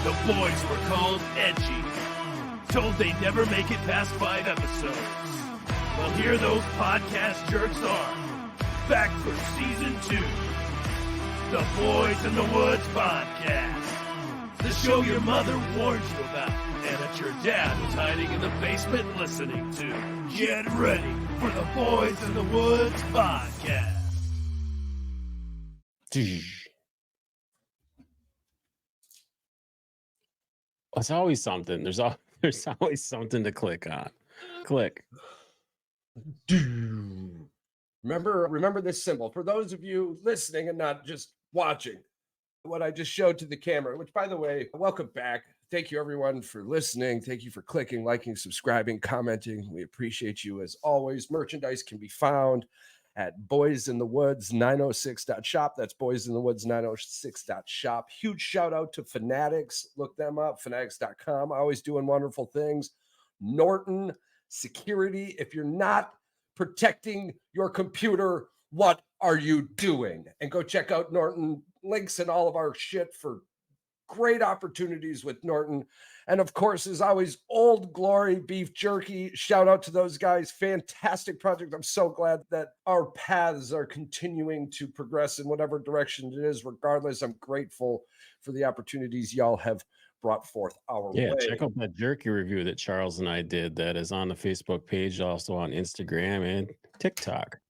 The boys were called edgy, told they never make it past 5 episodes. Well, here those podcast jerks are, back for season 2. The Boys in the Woods podcast. The show your mother warned you about, and that your dad was hiding in the basement listening to. Get ready for the Boys in the Woods podcast. It's always something. There's always something to click on. Click. Remember this symbol. For those of you listening and not just watching, what I just showed to the camera, which, by the way, welcome back. Thank you, everyone, for listening. Thank you for clicking, liking, subscribing, commenting. We appreciate you as always. Merchandise can be found at boysinthewoods906.shop. That's boysinthewoods906.shop. Huge shout out to Fanatics. Look them up, fanatics.com. Always doing wonderful things. Norton Security. If you're not protecting your computer, what are you doing? And go check out Norton. Links in all of our shit for great opportunities with Norton. And of course, as always, Old Glory Beef Jerky. Shout out to those guys. Fantastic project. I'm so glad that our paths are continuing to progress in whatever direction it is. Regardless, I'm grateful for the opportunities y'all have brought forth our way. Check out that jerky review that Charles and I did. That is on the Facebook page, also on Instagram and TikTok.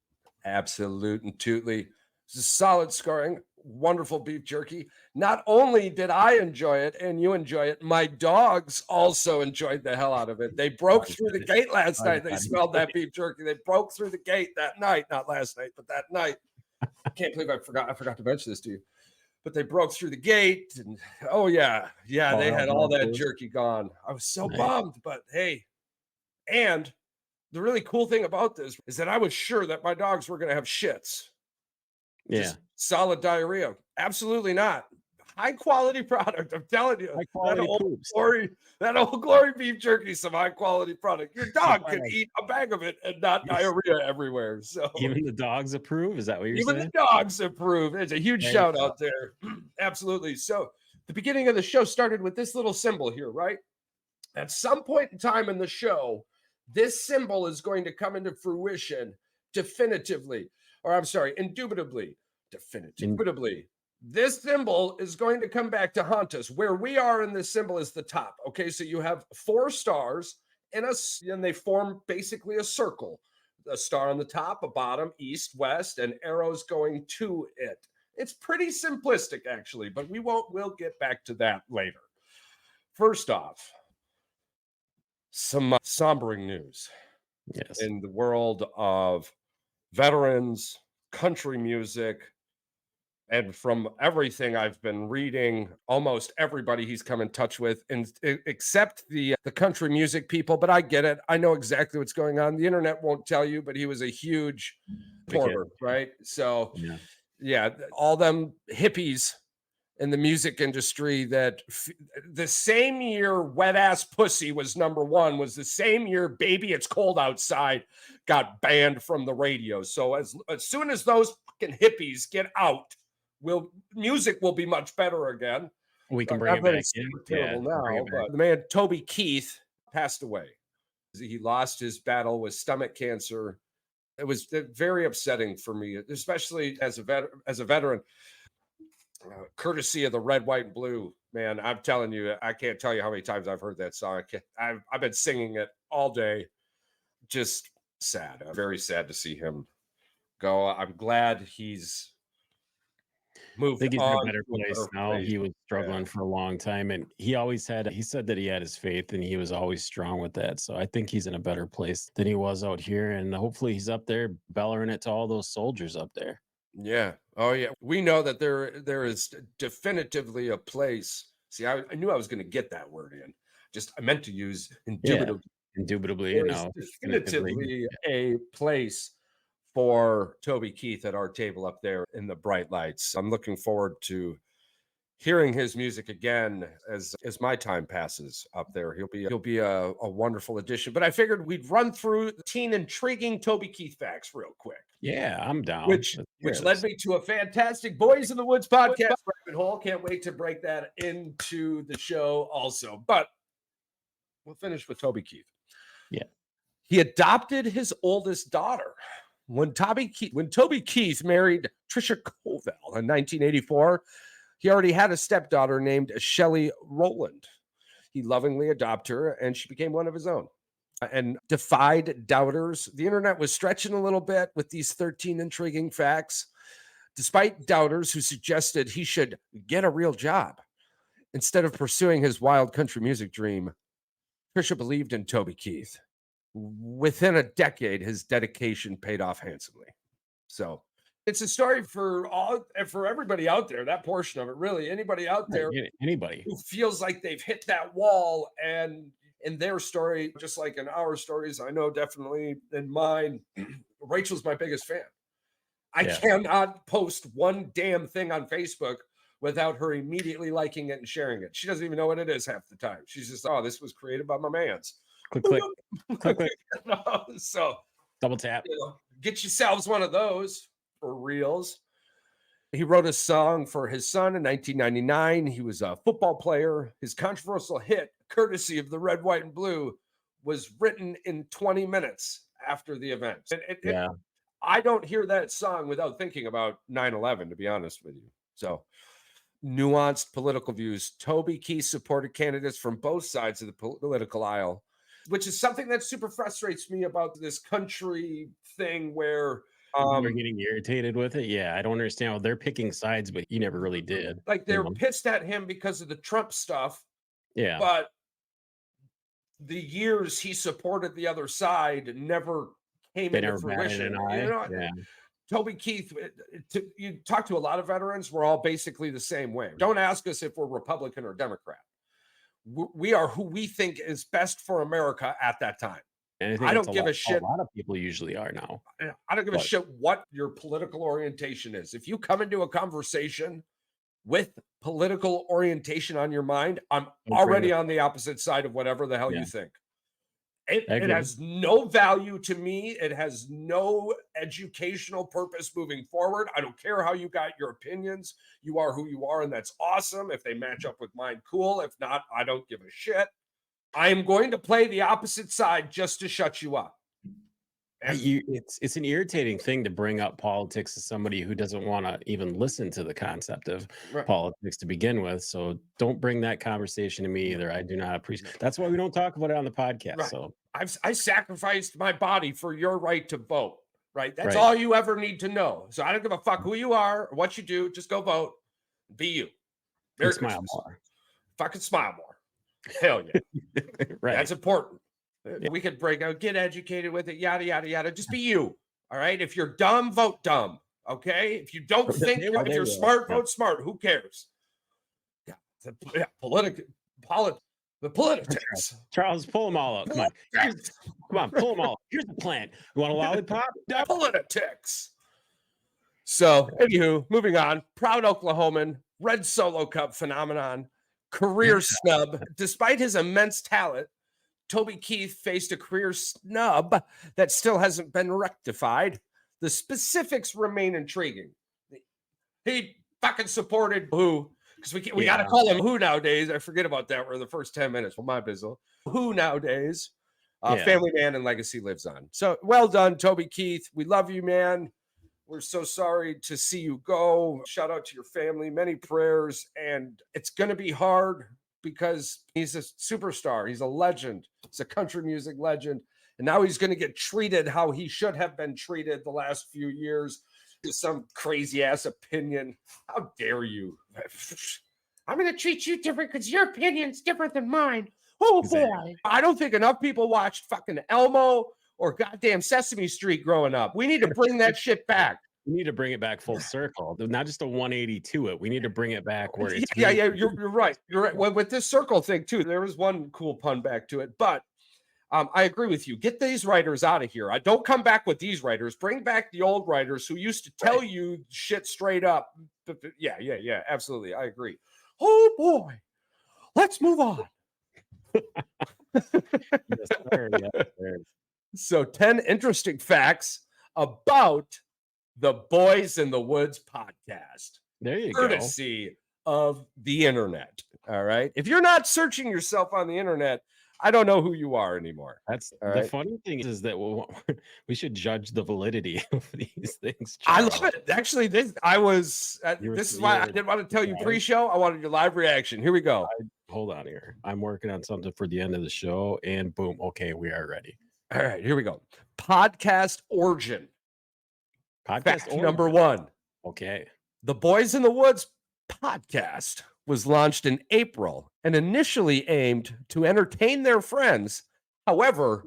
Absolute and tootly. This is solid scoring. Wonderful beef jerky. Not only did I enjoy it and you enjoy it, my dogs also enjoyed the hell out of it. They broke through the gate last night. They smelled that beef jerky. They broke through the gate that night, not last night, but that night. I can't believe I forgot to mention this to you. But they broke through the gate, and they had all that jerky gone. I was so bummed, but hey. And the really cool thing about this is that I was sure that my dogs were going to have shits. Just solid diarrhea. Absolutely not. High quality product. I'm telling you. That old glory beef jerky, some high quality product. Your dog can eat a bag of it and not diarrhea everywhere. So even the dogs approve? Is that what you're saying? Even the dogs approve. It's a huge shout out there. Absolutely. So the beginning of the show started with this little symbol here, right? At some point in time in the show, this symbol is going to come into fruition indubitably. This symbol is going to come back to haunt us. Where we are in this symbol is the top. Okay, so you have 4 stars and they form basically a circle. A star on the top, a bottom, east, west, and arrows going to it. It's pretty simplistic, actually, but we'll get back to that later. First off, some sombering news in the world of veterans, country music, and from everything I've been reading, almost everybody he's come in touch with, except the country music people. But I get it. I know exactly what's going on. The internet won't tell you, but he was a huge supporter, right? So, all them hippies in the music industry that the same year Wet Ass Pussy was number 1 was the same year Baby It's Cold Outside got banned from the radio. So as soon as those fucking hippies get out, music will be much better again. We can bring it back in. But the man Toby Keith passed away. He lost his battle with stomach cancer. It was very upsetting for me, especially as a veteran. Courtesy of the red, white, and blue, man. I'm telling you, I can't tell you how many times I've heard that song. I've been singing it all day. Just sad. I'm very sad to see him go. I'm glad he's moved on. I think he's in a better place now. He was struggling for a long time, and he said that he had his faith, and he was always strong with that. So I think he's in a better place than he was out here, and hopefully he's up there bellowing it to all those soldiers up there. Yeah. Oh, yeah. We know that there is definitively a place. See, I knew I was going to get that word in. I meant to use indubitably. Indubitably, definitively a place for Toby Keith at our table up there in the bright lights. I'm looking forward to hearing his music again as my time passes up there. He'll be a wonderful addition. But I figured we'd run through the teen intriguing Toby Keith facts real quick. Yeah, I'm down. Which led me to a fantastic Boys in the Woods podcast rabbit hole. Can't wait to break that into the show also. But we'll finish with Toby Keith. Yeah. He adopted his oldest daughter. When Toby Keith married Trisha Covell in 1984, he already had a stepdaughter named Shelley Rowland. He lovingly adopted her, and she became one of his own and defied doubters. The internet was stretching a little bit with these 13 intriguing facts, despite doubters who suggested he should get a real job instead of pursuing his wild country music dream. Trisha believed in Toby Keith. Within a decade, his dedication paid off handsomely. So it's a story for everybody out there, that portion of it, really. Anybody out there who feels like they've hit that wall, and in their story, just like in our stories, I know definitely in mine, Rachel's my biggest fan. I cannot post one damn thing on Facebook without her immediately liking it and sharing it. She doesn't even know what it is half the time. She's just, oh, this was created by my mans. Click. So double tap. Get yourselves one of those for reals. He wrote a song for his son in 1999. He was a football player. His controversial hit, courtesy of the Red, White, and Blue, was written in 20 minutes after the event. I don't hear that song without thinking about 9/11, to be honest with you. So nuanced political views. Toby Keith supported candidates from both sides of the political aisle, which is something that super frustrates me about this country thing where you're getting irritated with it. Yeah, I don't understand how they're picking sides, but he never really did. Like they're pissed at him because of the Trump stuff. Yeah. But the years he supported the other side never came into fruition. Toby Keith, you talk to a lot of veterans, we're all basically the same way. Don't ask us if we're Republican or Democrat. We are who we think is best for America at that time. And I don't give a shit. A lot of people usually are now. I don't give a shit what your political orientation is. If you come into a conversation with political orientation on your mind, I'm already on the opposite side of whatever the hell you think. It has no value to me. It has no educational purpose moving forward. I don't care how you got your opinions. You are who you are, and that's awesome. If they match up with mine, cool. If not, I don't give a shit. I am going to play the opposite side just to shut you up. It's an irritating thing to bring up politics to somebody who doesn't want to even listen to the concept of politics to begin with. So don't bring that conversation to me either. I do not appreciate. That's why we don't talk about it on the podcast. Right. So I sacrificed my body for your right to vote. Right. That's all you ever need to know. So I don't give a fuck who you are or what you do. Just go vote. Be you. Smile more. Fucking smile more. Hell yeah. Right. That's important. We could break out, get educated with it, yada, yada, yada. Just be you. All right. If you're dumb, vote dumb. Okay. If you don't think, if you're smart, vote smart. Who cares? Yeah. The politics. Charles, pull them all out. Come on, pull them all out. Here's the plan. You want a lollipop? Politics. So, anywho, moving on. Proud Oklahoman, Red Solo Cup phenomenon, career snub. Despite his immense talent, Toby Keith faced a career snub that still hasn't been rectified. The specifics remain intriguing. He fucking supported who? Because we got to call him who nowadays. I forget about that. We're in the first 10 minutes. Well, my bizzle. Who nowadays? Family man and legacy lives on. So well done, Toby Keith. We love you, man. We're so sorry to see you go. Shout out to your family. Many prayers. And it's going to be hard because he's a superstar. He's a legend. He's a country music legend. And now he's going to get treated how he should have been treated the last few years. Some crazy ass opinion. How dare you? I'm going to treat you different because your opinion's different than mine. Oh, boy. I don't think enough people watched fucking Elmo or goddamn Sesame Street growing up. We need to bring that shit back. We need to bring it back full circle, not just a 180 to it. We need to bring it back where it's you're right. You're right. Well, with this circle thing too, there was one cool pun back to it, but I agree with you. Get these writers out of here. I don't come back with these writers. Bring back the old writers who used to tell you shit straight up. Yeah, absolutely. I agree. Oh boy, let's move on. Yes, sir. Yes, sir. So 10 interesting facts about the Boys in the Woods podcast, There you go. courtesy of the internet. All right. If you're not searching yourself on the internet, I don't know who you are anymore. That's All the right. funny thing is that we should judge the validity of these things. I Charles. love it. Actually, this is why I didn't want to tell you surprised? pre-show. I wanted your live reaction. Here we go. Hold on here. I'm working on something for the end of the show, and boom. Okay, we are ready. All right, here we go. Podcast origin. Podcast Fact origin. number 1. Okay. The Boys in the Woods podcast was launched in April and initially aimed to entertain their friends. However,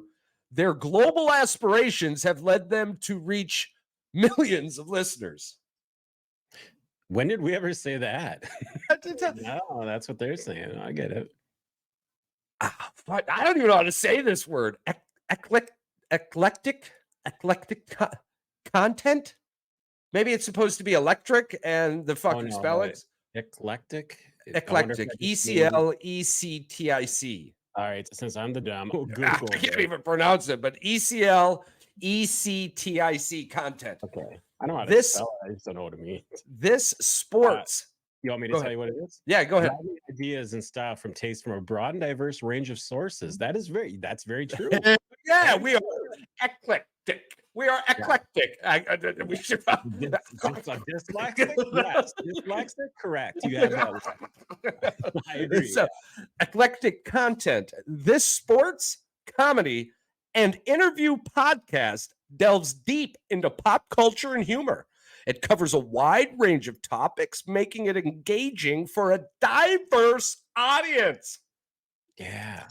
their global aspirations have led them to reach millions of listeners. When did we ever say that? No, that's what they're saying. I get it. I don't even know how to say this word. Eclectic content. Maybe it's supposed to be electric and the fucking no, spellings. Eclectic. Eclectic. ECLECTIC. All right. Since I'm the dumb, I can't even pronounce it, but ECLECTIC content. Okay. I know how to This- spell it. I just don't know what it means. This sports. You want me to Go tell ahead. you what it is? Yeah, go ahead. Grabbing ideas and style from taste from a broad and diverse range of sources. That's very true. Yeah, we are eclectic. We are eclectic. We should. Dyslexic? Yes. Dyslexic? Correct. You have that. I agree. So, eclectic content. This sports, comedy, and interview podcast delves deep into pop culture and humor. It covers a wide range of topics, making it engaging for a diverse audience. Yeah.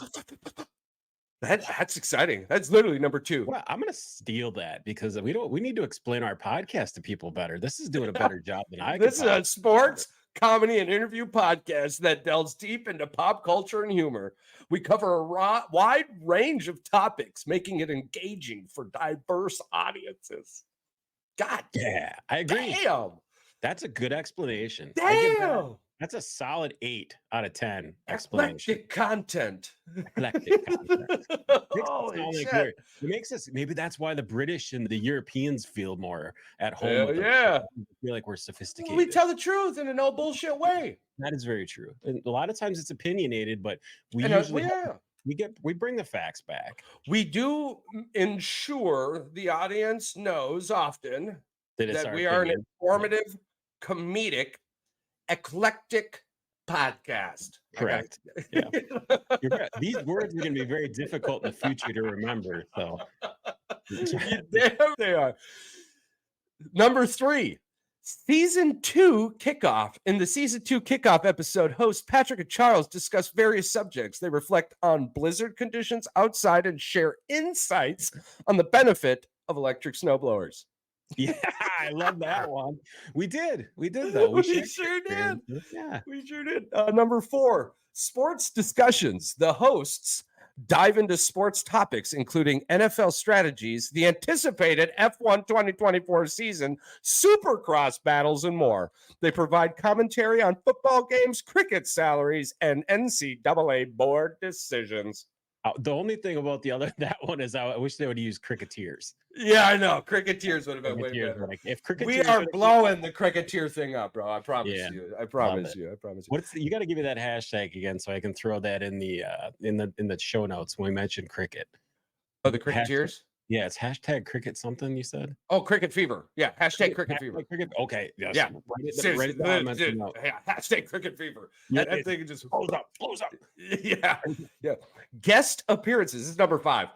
That's exciting. That's literally number 2. Well, I'm gonna steal that because we need to explain our podcast to people better. This is doing a better job than I This is could a sports, comedy, and interview podcast that delves deep into pop culture and humor. We cover a wide range of topics, making it engaging for diverse audiences. God Yeah, I agree. damn. That's a good explanation. I give Damn. that's a solid 8 out of 10 explanation. Eclectic content. Eclectic content. Makes it Holy sound like shit. it makes us, maybe that's why the British and the Europeans feel more at home. Hell with us. yeah. We feel like we're sophisticated. We tell the truth in a no bullshit way. That is very true. And a lot of times it's opinionated, but we And, usually yeah. we bring the facts back. We do ensure the audience knows often That it's that our we are an opinion. informative, comedic, eclectic podcast. Correct. Yeah. You're right. These words are going to be very difficult in the future to remember. So Damn, they are. Number 3, season 2 kickoff. In the season 2 kickoff episode, hosts Patrick and Charles discuss various subjects. They reflect on blizzard conditions outside and share insights on the benefit of electric snowblowers. yeah, I love that one. We did though. We shared sure did. experiences. Yeah. We sure did. Number 4, sports discussions. The hosts dive into sports topics, including NFL strategies, the anticipated F1 2024 season, supercross battles, and more. They provide commentary on football games, cricket salaries, and NCAA board decisions. The only thing about that one is I wish they would use cricketers. Yeah, I know. Cricketers would have been way Cricketers better. were like, if We cricketers are would have- blowing the cricketer thing up, bro. I promise Yeah, you. I promise you. You got to give me that hashtag again so I can throw that in the show notes when we mentioned cricket. Oh, the cricketers? Yeah, it's hashtag cricket something you said. Oh, cricket fever. Yeah, hashtag cricket fever. Cricket. Okay. Yes. Yeah. Write it Seriously, down, mention note. yeah, hashtag cricket fever. Yeah, That thing just blows up. Yeah, yeah. Guest appearances. This is number 5.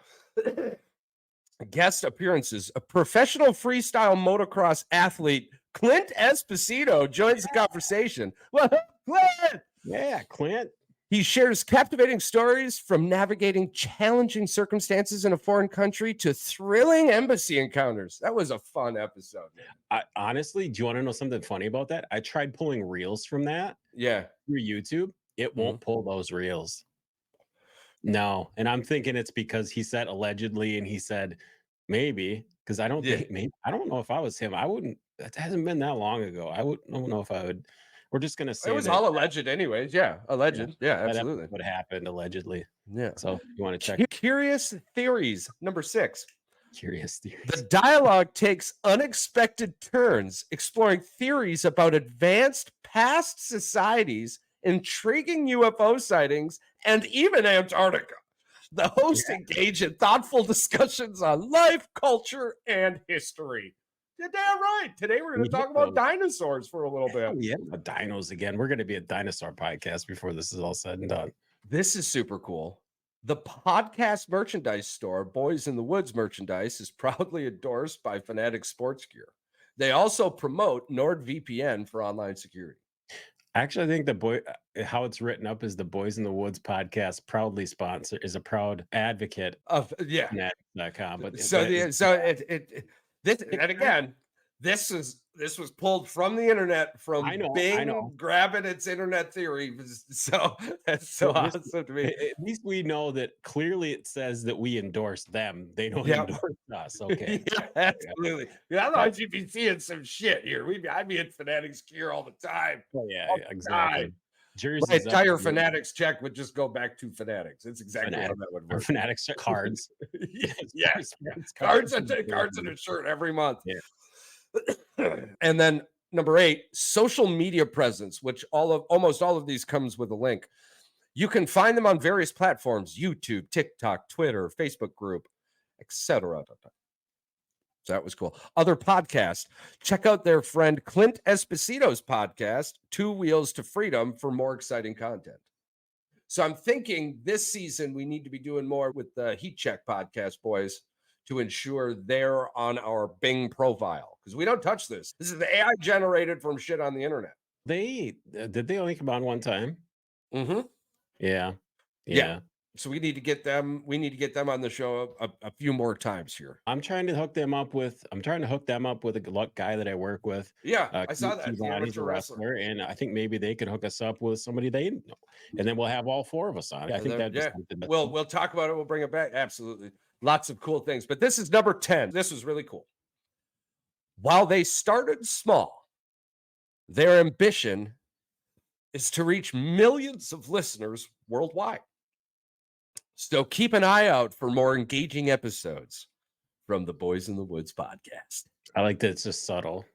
Guest appearances. A professional freestyle motocross athlete, Clint Esposito, joins the conversation. Well, Clint! Yeah, Clint. He shares captivating stories from navigating challenging circumstances in a foreign country to thrilling embassy encounters. That was a fun episode, man. Honestly, do you want to know something funny about that? I tried pulling reels from that Yeah. through YouTube. It won't pull those reels. No. And I'm thinking it's because he said allegedly and he said maybe, because I don't think I don't know if I was him. I wouldn't, that hasn't been that long ago. I don't know if I would we're just gonna say It was all alleged anyways. Yeah, alleged. Yeah, absolutely. What happened allegedly. Yeah. So you want to check Curious theories, number 6. curious The theories. dialogue takes unexpected turns, exploring theories about advanced past societies, intriguing UFO sightings, and even Antarctica. The hosts engage in thoughtful discussions on life, culture, and history. You're damn right. Today we're going to talk about dinosaurs for a little bit. Yeah, dinos again. We're going to be a dinosaur podcast before this is all said and done. This is super cool. The podcast merchandise store, Boys in the Woods merchandise, is proudly endorsed by Fanatics Sports Gear. They also promote Nord VPN for online security. Actually, I think how it's written up is the Boys in the Woods podcast proudly sponsor is a proud advocate of Fanatics.com. But this was pulled from the internet from Bing grabbing its internet theory. So that's so awesome to me. At least we know that clearly it says that we endorse them. They don't endorse us. Okay. Yeah, absolutely. Yeah, I thought you'd be seeing some shit here. I'd be in Fanatics gear all the time. Oh, yeah, exactly. My entire Fanatics check would just go back to Fanatics. It's exactly how that would work. Fanatics cards. Yes. Cards and a shirt every month. Yeah. And then number 8, social media presence, which almost all of these comes with a link. You can find them on various platforms: YouTube, TikTok, Twitter, Facebook group, etc. So that was cool. Other podcasts. Check out their friend Clint Esposito's podcast, 2 Wheels to Freedom, for more exciting content. So I'm thinking this season we need to be doing more with the Heat Check podcast, boys, to ensure they're on our Bing profile, because we don't touch this. This is the AI generated from shit on the internet. Did they only come on one time? Mm-hmm. Yeah. So we need to get them. We need to get them on the show a few more times here. I'm trying to hook them up with a guy that I work with. Yeah, I saw that. He's a wrestler, and I think maybe they could hook us up with somebody they know, and then we'll have all 4 of us on. I think that'd be something. We'll talk about it. We'll bring it back. Absolutely. Lots of cool things. But this is number 10. This was really cool. While they started small, their ambition is to reach millions of listeners worldwide. So keep an eye out for more engaging episodes from the Boys in the Woods podcast. I like that. It's just subtle.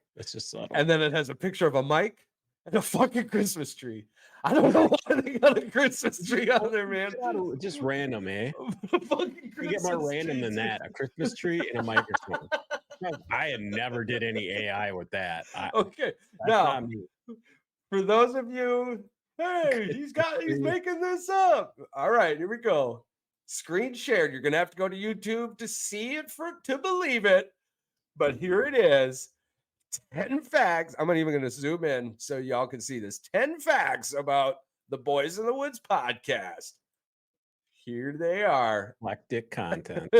And then it has a picture of a mic and a fucking Christmas tree. I don't know why they got a Christmas tree on there, man. Just random, eh? You get more random than that. A Christmas tree and a microphone. I never did any AI with that. Okay. Now, for those of you, hey, he's making this up. All right, here we go. Screen shared. You're going to have to go to YouTube to see it to believe it. But here it is. 10 facts. I'm even going to zoom in so y'all can see this. 10 facts about the Boys in the Woods podcast. Here they are. Eclectic content.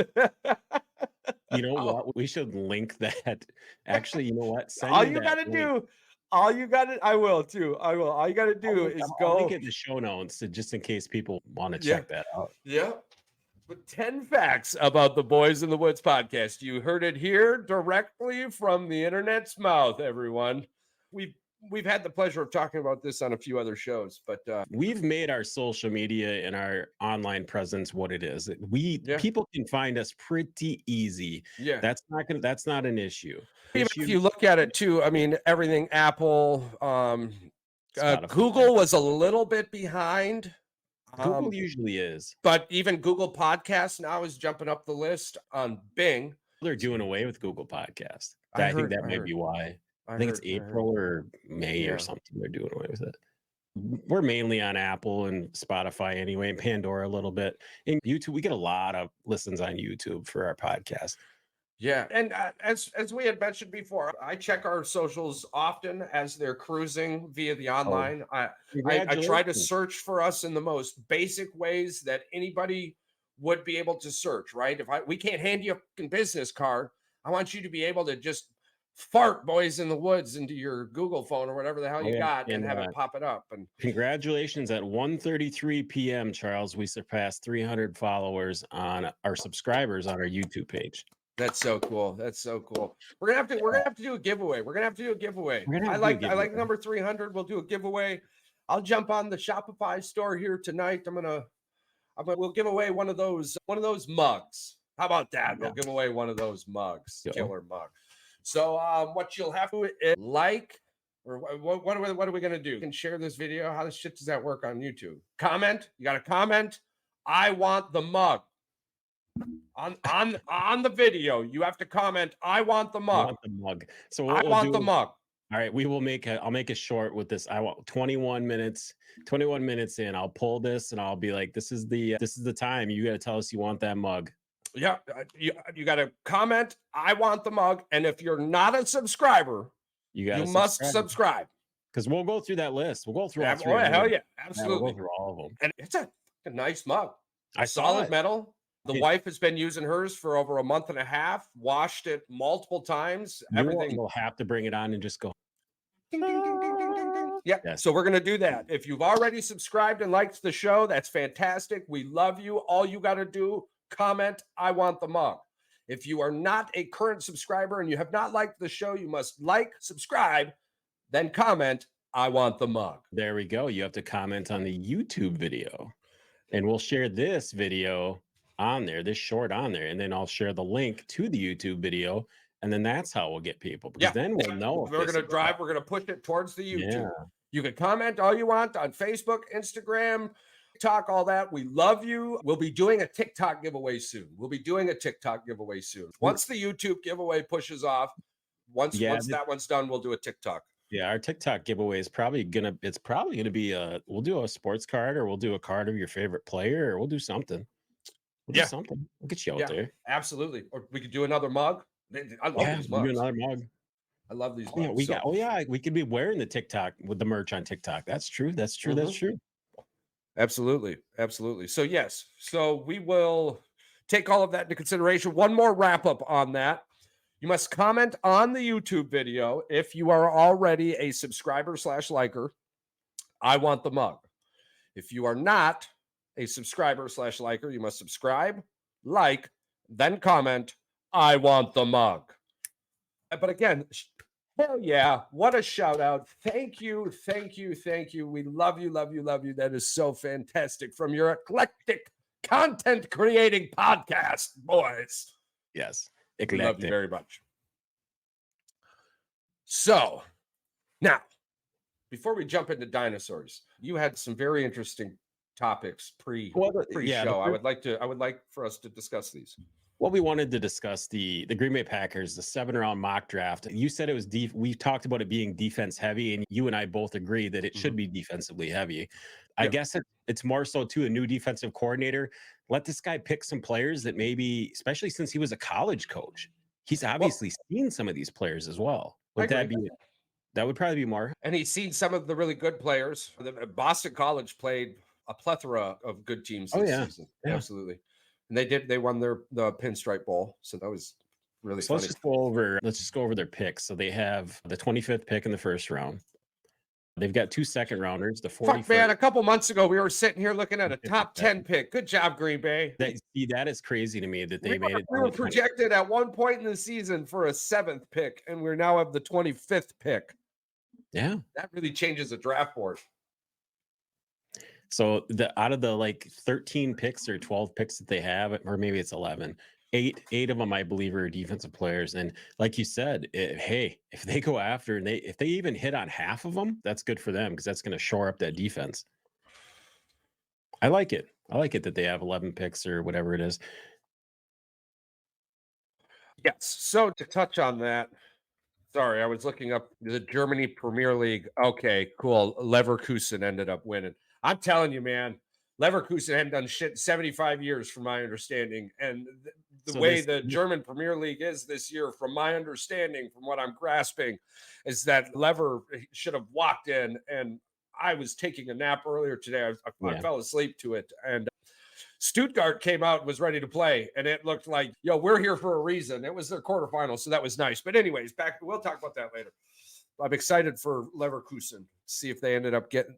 You know what? We should link that. Actually, you know what? All you got to do. I will too. All you got to do is go. I'll link it in the show notes just in case people want to check that out. Yeah. But 10 facts about the Boys in the Woods podcast. You heard it here directly from the internet's mouth, everyone. We've had the pleasure of talking about this on a few other shows, but we've made our social media and our online presence what it is. People can find us pretty easy. Yeah. That's not an issue. Even if you look at it too, I mean, everything Apple, Google was a little bit behind. Google usually is. But even Google Podcasts now is jumping up the list on Bing. They're doing away with Google Podcasts. I think that might be why. I think it's April or May or something. They're doing away with it. We're mainly on Apple and Spotify anyway, and Pandora a little bit. And YouTube, we get a lot of listens on YouTube for our podcast. Yeah. And as we had mentioned before, I check our socials often as they're cruising via the online. I try to search for us in the most basic ways that anybody would be able to search, right? We can't hand you a business card. I want you to be able to just fart Boys in the Woods into your Google phone or whatever the hell you got and have it pop it up. And congratulations, at 1:33 p.m., Charles, we surpassed 300 followers on our subscribers on our YouTube page. That's so cool. That's so cool. We're gonna have to do a giveaway. I like number 300. We'll do a giveaway. I'll jump on the Shopify store here tonight. We'll give away one of those mugs. How about that? We'll give away one of those mugs, killer mug. So what you'll have to is like, or what are we gonna do? You can share this video. How the shit does that work on YouTube? Comment. You got to comment. I want the mug. On the video, you have to comment. I want the mug. I want the mug. So I want the mug. All right, I'll make a short with this. I want 21 minutes. 21 minutes in, I'll pull this and I'll be like, this is the time. You got to tell us you want that mug. Yeah, you got to comment. I want the mug. And if you're not a subscriber, you must subscribe. Because we'll go through that list. We'll go through all three. Oh, hell yeah, absolutely. We'll go through all of them. And it's a nice mug. I solid metal. The wife has been using hers for over a month and a half, washed it multiple times. Everything. We'll have to bring it on and just go. Ding, ding, ding, ding, ding, ding, ding. Yeah. Yes. So we're going to do that. If you've already subscribed and liked the show, that's fantastic. We love you. All you got to do, comment, I want the mug. If you are not a current subscriber and you have not liked the show, you must like, subscribe, then comment, I want the mug. There we go. You have to comment on the YouTube video. And we'll share this video on there, this short on there, and then I'll share the link to the YouTube video, and then that's how we'll get people. Because then we'll know. We're going to push it towards the YouTube. Yeah. You can comment all you want on Facebook, Instagram, TikTok, all that. We love you. We'll be doing a TikTok giveaway soon. Once the YouTube giveaway pushes off, once that one's done, we'll do a TikTok. Yeah, our TikTok giveaway is probably gonna be we'll do a sports card, or we'll do a card of your favorite player, or we'll do something. We'll get you out there. Absolutely. Or we could do another mug. I love these mugs. Do another mug. I love these mugs. We could be wearing the TikTok with the merch on TikTok. That's true. That's true. That's true. Absolutely. So yes. So we will take all of that into consideration. One more wrap up on that. You must comment on the YouTube video if you are already a subscriber / liker. I want the mug. If you are not a subscriber / liker, you must subscribe, like, then comment, I want the mug. But again, hell yeah, what a shout out. Thank you. We love you. That is so fantastic from your eclectic content creating podcast, boys. Yes. We love you very much. So now, before we jump into dinosaurs, you had some very interesting topics pre-show. I would like for us to discuss these. Well, we wanted to discuss the Green Bay Packers, the 7-round mock draft. You said it was we talked about it being defense heavy, and you and I both agree that it should be defensively heavy. I guess it's more so to a new defensive coordinator. Let this guy pick some players that maybe, especially since he was a college coach, he's obviously seen some of these players as well. That would probably be more. And he's seen some of the really good players. Boston College played a plethora of good teams this season. Yeah. Absolutely. And they won the Pinstripe Bowl. So that was really funny. Let's just go over their picks. So they have the 25th pick in the first round. They've got 2 second rounders. The 41st. Fuck, man, a couple months ago we were sitting here looking at a top 10 pick. Good job, Green Bay. That is crazy to me that they made it. We were projected at one point in the season for a 7th pick, and we now have the 25th pick. Yeah, that really changes the draft board. So out of the 13 picks or 12 picks that they have, or maybe it's 11, eight of them I believe are defensive players. And like you said, if they go after and if they even hit on half of them, that's good for them because that's going to shore up that defense. I like it. That they have 11 picks or whatever it is. Yes. So to touch on that. Sorry, I was looking up the Germany Premier League. Okay, cool. Leverkusen ended up winning. I'm telling you, man, Leverkusen hadn't done shit in 75 years, from my understanding. And the way the German Premier League is this year, from my understanding, from what I'm grasping, is that Lever should have walked in. And I was taking a nap earlier today. I fell asleep to it. And Stuttgart came out and was ready to play, and it looked like, we're here for a reason. It was their quarterfinal, so that was nice. But anyways, we'll talk about that later. I'm excited for Leverkusen. See if they ended up getting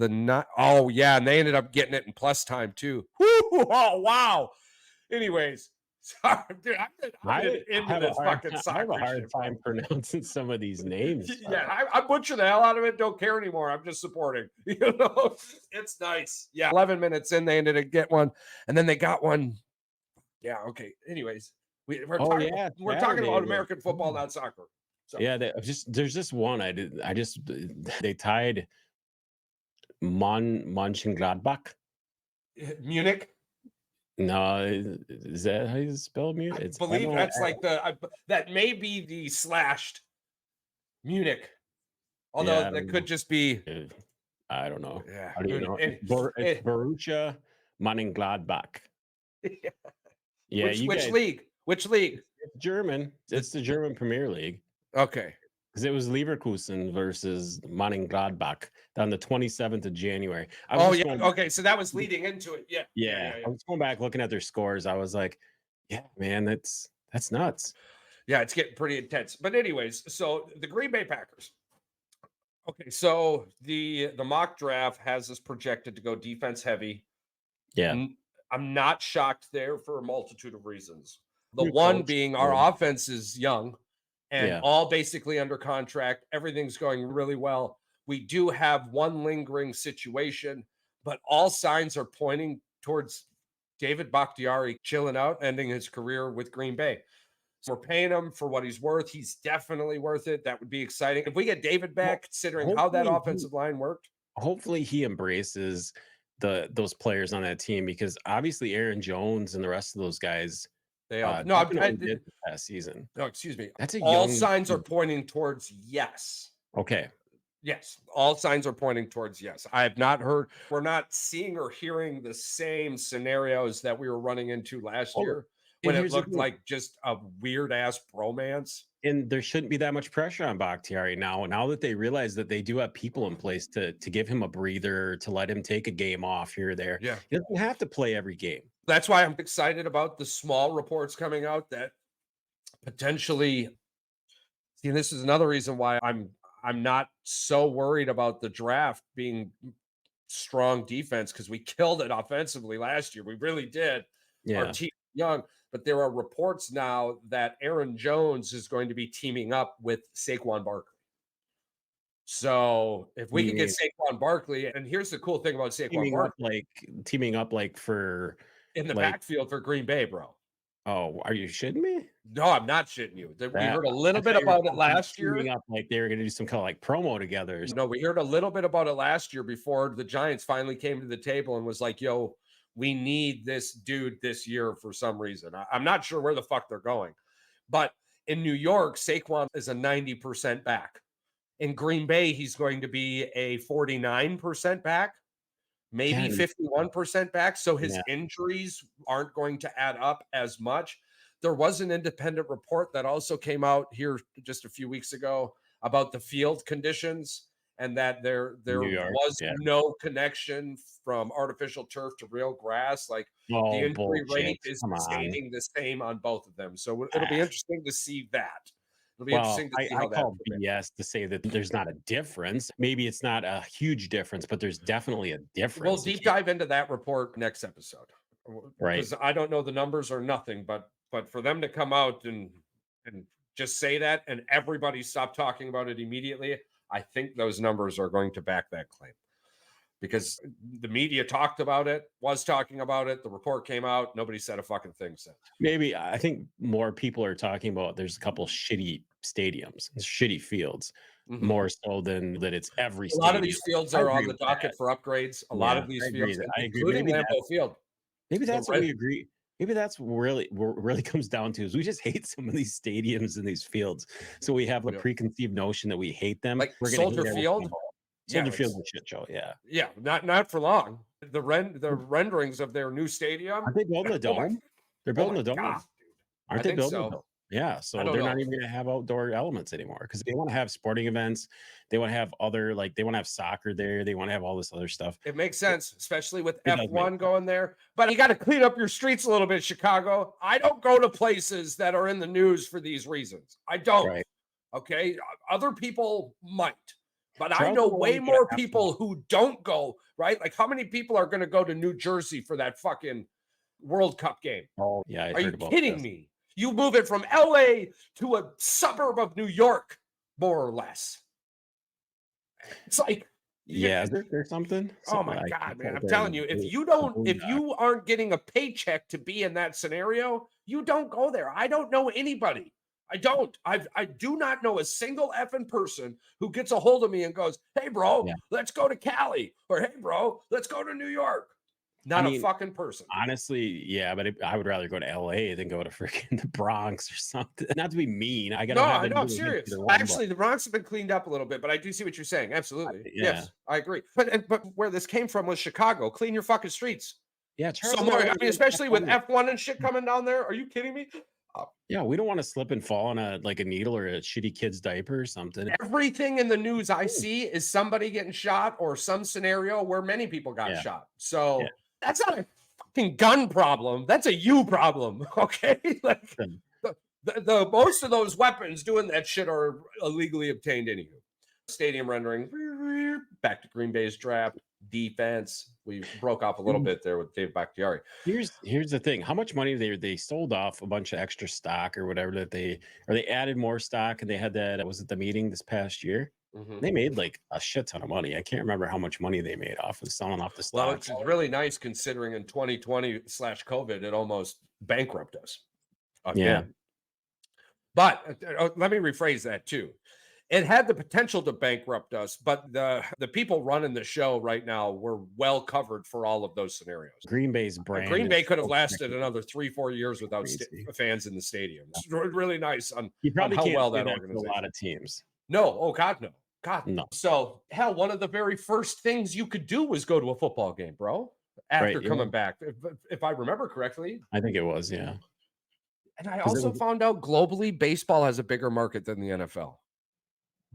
and they ended up getting it in plus time too. Oh, wow. Anyways, Sorry, dude, I'm into this fucking I soccer have a hard shit, bro. time pronouncing some of these names. Yeah, I butcher the hell out of it. Don't care anymore. I'm just supporting. You know, it's nice. Yeah, 11 minutes in, they ended up get one, and then they got one. Yeah, okay. Anyways, we're Oh talking. yeah, We're talking about Saturday. American football, not soccer. So Yeah, there's just one. They tied Mönchengladbach. Munich. No, is that how you spell Munich? I It's believe that's like that may be the slashed Munich. Although yeah, I that don't could just be I don't know. yeah. How do you know? And- It's Borussia Mönchengladbach. Yeah, which you guys. league? Which league? It's German. It's the German Premier League. Okay. Because it was Leverkusen versus Mönchengladbach on the 27th of January. Okay. So that was leading into it. Yeah. Yeah, I was going back looking at their scores. I was like, yeah, man, that's nuts. Yeah, it's getting pretty intense. But anyways, so the Green Bay Packers. Okay, so the mock draft has us projected to go defense heavy. Yeah. I'm not shocked there for a multitude of reasons. The New one coach, being good. our offense is young and Yeah. all basically under contract. Everything's going really well. We do have one lingering situation, but all signs are pointing towards David Bakhtiari chilling out, ending his career with Green Bay. So we're paying him for what he's worth. He's definitely worth it. That would be exciting. If we get David back, considering how that offensive line worked. Hopefully he embraces those players on that team, because obviously Aaron Jones and the rest of those guys, They are. I did this past season. No, excuse me. That's all signs are pointing towards yes. Okay. Yes, all signs are pointing towards yes. I have not heard. We're not seeing or hearing the same scenarios that we were running into last year when it looked like just a weird ass bromance. And there shouldn't be that much pressure on Bakhtiari now that they realize that they do have people in place to give him a breather, to let him take a game off here or there. Yeah. He doesn't have to play every game. That's why I'm excited about the small reports coming out that potentially, see, this is another reason why I'm not so worried about the draft being strong defense, because we killed it offensively last year. We really did. Yeah. Our team young, but there are reports now that Aaron Jones is going to be teaming up with Saquon Barkley. So if we can get Saquon Barkley, and here's the cool thing about Saquon Barkley, teaming up for in the backfield for Green Bay, bro. Oh, are you shitting me? No, I'm not shitting you. We heard a little bit about it last year. Up like they were going to do some kind of like promo together. No, we heard a little bit about it last year before the Giants finally came to the table and was like, yo, we need this dude this year for some reason. I'm not sure where the fuck they're going. But in New York, Saquon is a 90% back. In Green Bay, he's going to be a 49% back, maybe 51% back. So his injuries aren't going to add up as much. There was an independent report that also came out here just a few weeks ago about the field conditions, and that there was no connection from artificial turf to real grass. Like the injury rate is staying the same on both of them. So it'll be interesting to see that. It'll be interesting to see how that. I call BS to say that there's not a difference. Maybe it's not a huge difference, but there's definitely a difference. We'll deep dive into that report next episode, right? Because I don't know the numbers or nothing, but for them to come out and just say that and everybody stop talking about it immediately, I think those numbers are going to back that claim, because the media talked about it, was talking about it. The report came out. Nobody said a fucking thing since. Maybe I think more people are talking about there's a couple shitty stadiums, shitty fields, more so than that it's every stadium. A lot of these fields are on the docket for upgrades. A lot of these fields, including Lambeau Field. Maybe that's what we agree. Maybe that's really comes down to is we just hate some of these stadiums and these fields. So we have a preconceived notion that we hate them. Like Soldier Field. Soldier Field's a shit show. Yeah. Yeah. Not for long. The renderings of their new stadium. Aren't they building a dome? They're building a dome. God, Aren't they building a dome? Yeah, so they're not even going to have outdoor elements anymore, because they want to have sporting events. They want to have other, like, they want to have soccer there. They want to have all this other stuff. It makes sense, especially with F1 going there. But you got to clean up your streets a little bit, Chicago. I don't go to places that are in the news for these reasons. I don't. Right. Okay. Other people might. But I know way more people who don't go, right? Like, how many people are going to go to New Jersey for that fucking World Cup game. Oh, yeah. Are you kidding me? You move it from LA to a suburb of New York, more or less. It's like, yeah, there's something. Oh my God, man. I'm telling you, if you aren't getting a paycheck to be in that scenario, you don't go there. I don't know anybody. I don't. I do not know a single effing person who gets a hold of me and goes, "Hey, bro, let's go to Cali," or "Hey, bro, let's go to New York." Not a fucking person. Honestly, yeah, but I would rather go to LA than go to freaking the Bronx or something. Not to be mean. I gotta have I'm serious. Actually, the Bronx have been cleaned up a little bit, but I do see what you're saying. Absolutely. Yes, I agree. But where this came from was Chicago. Clean your fucking streets. Yeah, so more, I mean, especially with F1 and shit coming down there. Are you kidding me? Yeah, we don't want to slip and fall on a needle or a shitty kid's diaper or something. Everything in the news I see is somebody getting shot or some scenario where many people got shot. So that's not a fucking gun problem. That's a you problem. Okay. Like the most of those weapons doing that shit are illegally obtained anywho. Stadium rendering. Back to Green Bay's draft. Defense. We broke off a little bit there with Dave Bakhtiari. Here's the thing. How much money they sold off a bunch of extra stock or whatever that they added more stock, and they had that, was it the meeting this past year? They made like a shit ton of money. I can't remember how much money they made off of selling off the stock. Well, it's really nice considering in 2020/COVID it almost bankrupted us again. Yeah. But let me rephrase that too. It had the potential to bankrupt us, but the people running the show right now were well covered for all of those scenarios. Green Bay's brand. Green Bay could have lasted another 3-4 years without fans in the stadium. It's really nice on how well that organization. A lot of teams. No, oh God, no. God, no. So hell, one of the very first things you could do was go to a football game, bro. After coming back, if I remember correctly. I think it was, yeah. And I also found out globally, baseball has a bigger market than the NFL.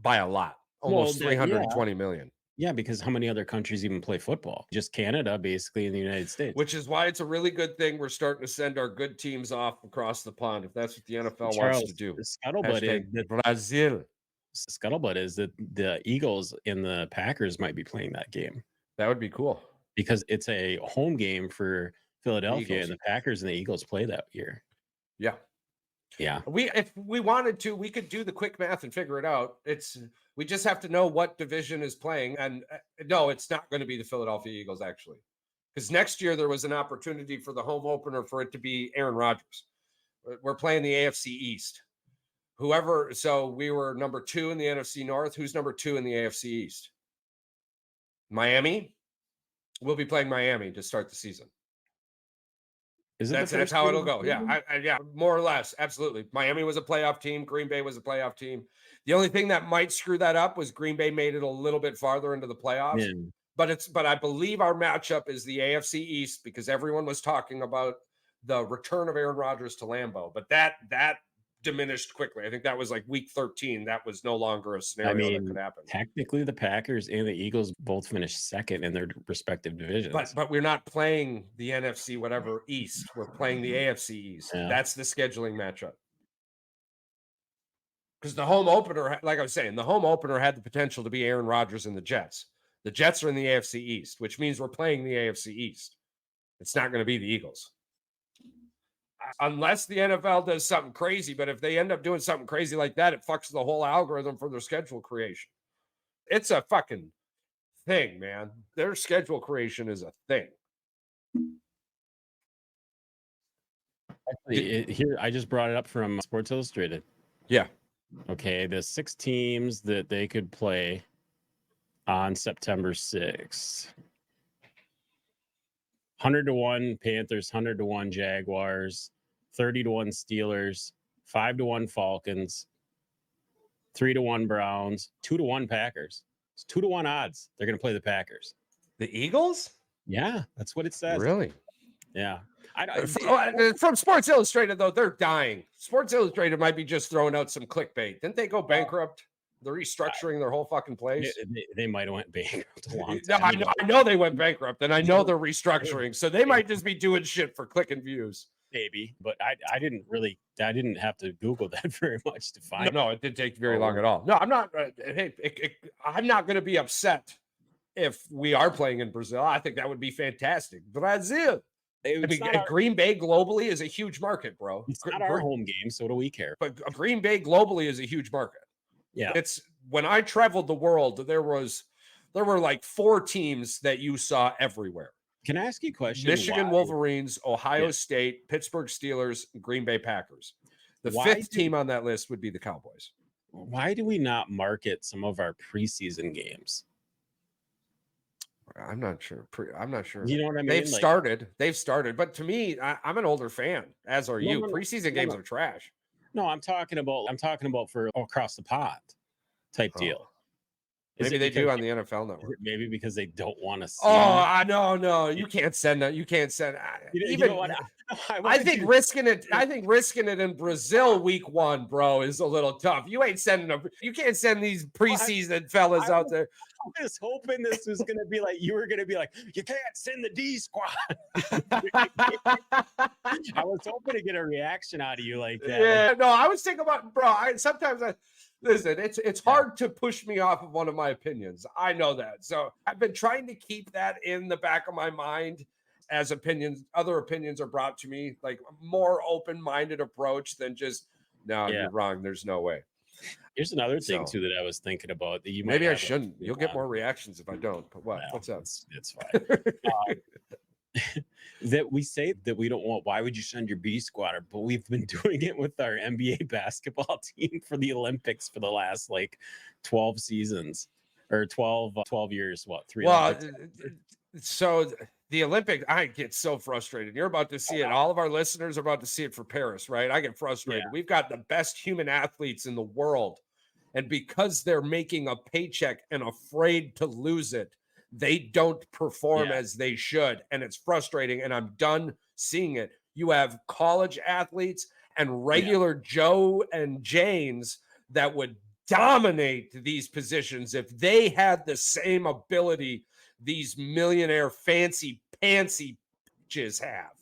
By a lot, almost 320 million. Yeah, because how many other countries even play football? Just Canada, basically, in the United States. Which is why it's a really good thing we're starting to send our good teams off across the pond, if that's what the NFL wants to do. The scuttlebutt is that the Eagles and the Packers might be playing that game. That would be cool. Because it's a home game for Philadelphia, and the Packers and the Eagles play that year. Yeah. Yeah. If we wanted to, we could do the quick math and figure it out. We just have to know what division is playing. And no, it's not going to be the Philadelphia Eagles, actually. Because next year there was an opportunity for the home opener for it to be Aaron Rodgers. We're playing the AFC East. So we were number 2 in the NFC North. Who's number 2 in the AFC East? Miami. We'll be playing Miami to start the season. That's how it'll go. Yeah, yeah, more or less. Absolutely. Miami was a playoff team. Green Bay was a playoff team. The only thing that might screw that up was Green Bay made it a little bit farther into the playoffs. Yeah. But I believe our matchup is the AFC East because everyone was talking about the return of Aaron Rodgers to Lambeau. But that diminished quickly. I think that was like week 13. That was no longer a scenario that could happen. Technically, the Packers and the Eagles both finished second in their respective divisions. But we're not playing the NFC whatever East. We're playing the AFC East. Yeah. That's the scheduling matchup. Because the home opener, like I was saying, the home opener had the potential to be Aaron Rodgers and the Jets. The Jets are in the AFC East, which means we're playing the AFC East. It's not going to be the Eagles. Unless the NFL does something crazy, but if they end up doing something crazy like that, it fucks the whole algorithm for their schedule creation. It's a fucking thing, man. Their schedule creation is a thing. Here, I just brought it up from Sports Illustrated. Yeah. Okay, the 6 teams that they could play on September 6th. 100-1 Panthers, 100-1 Jaguars, 30-1 Steelers, 5-1 Falcons, 3-1 Browns, 2-1 Packers. It's 2-1 odds. They're going to play the Packers. The Eagles? Yeah, that's what it says. Really? Yeah. From Sports Illustrated, though, they're dying. Sports Illustrated might be just throwing out some clickbait. Didn't they go bankrupt? They're restructuring their whole fucking place. They might have went bankrupt a long time. No, I know they went bankrupt, and I know they're restructuring. So they might just be doing shit for click and views. Maybe, but I didn't have to Google that very much to find. No, it didn't take very long at all. No, I'm not. I'm not going to be upset if we are playing in Brazil. I think that would be fantastic. Brazil. Green Bay globally is a huge market, bro. It's not our home game, so do we care? But Green Bay globally is a huge market. Yeah. It's when I traveled the world, there were like 4 teams that you saw everywhere. Can I ask you a question? Michigan Wolverines, Ohio State, Pittsburgh Steelers, Green Bay Packers. The 5th team on that list would be the Cowboys. Why do we not market some of our preseason games? I'm not sure. I'm not sure. You know what I mean? They've started. But to me, I'm an older fan, as are you. Preseason games are trash. No, I'm talking about for across the pot type deal. Maybe they do on the NFL Network. Maybe because they don't want to see. No. You can't send that. You can't send. I think risking it. I think risking it in Brazil week 1, bro, is a little tough. You ain't sending them. You can't send these preseason fellas out there. I was hoping this was going to be like, you were going to be like, you can't send the D squad. I was hoping to get a reaction out of you like that. Yeah, no, I was thinking about, bro. Listen, it's hard to push me off of one of my opinions. I know that. So I've been trying to keep that in the back of my mind as other opinions are brought to me, like a more open-minded approach than just, no, you're wrong. There's no way. Here's another thing too that I was thinking about that you might. Maybe I shouldn't. You'll get more reactions if I don't. But what? What's up? It's fine. That we say that we don't want. Why would you send your B squatter? But we've been doing it with our NBA basketball team for the Olympics for the last 12 seasons or 12 years. What 3? Well, so the Olympics, I get so frustrated. You're about to see it. All of our listeners are about to see it for Paris, right? I get frustrated. We've got the best human athletes in the world. And because they're making a paycheck and afraid to lose it, they don't perform as they should. And it's frustrating. And I'm done seeing it. You have college athletes and regular Joe and Janes that would dominate these positions if they had the same ability these millionaire fancy pantsy bitches have.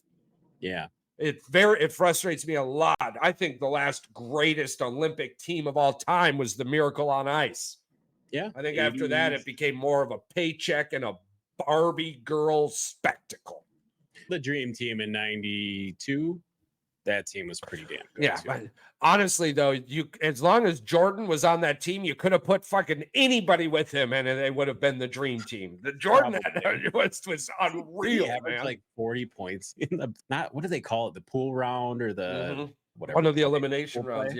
Yeah. It frustrates me a lot. I think the last greatest Olympic team of all time was the Miracle on Ice. Yeah. I think after that, it became more of a paycheck and a Barbie girl spectacle. The Dream Team in '92, that team was pretty damn good. Yeah, but honestly, though, as long as Jordan was on that team, you could have put fucking anybody with him, and they would have been the Dream Team. The Jordan was unreal, man. Like 40 points in the what do they call it? The pool round or the whatever? One of the elimination rounds.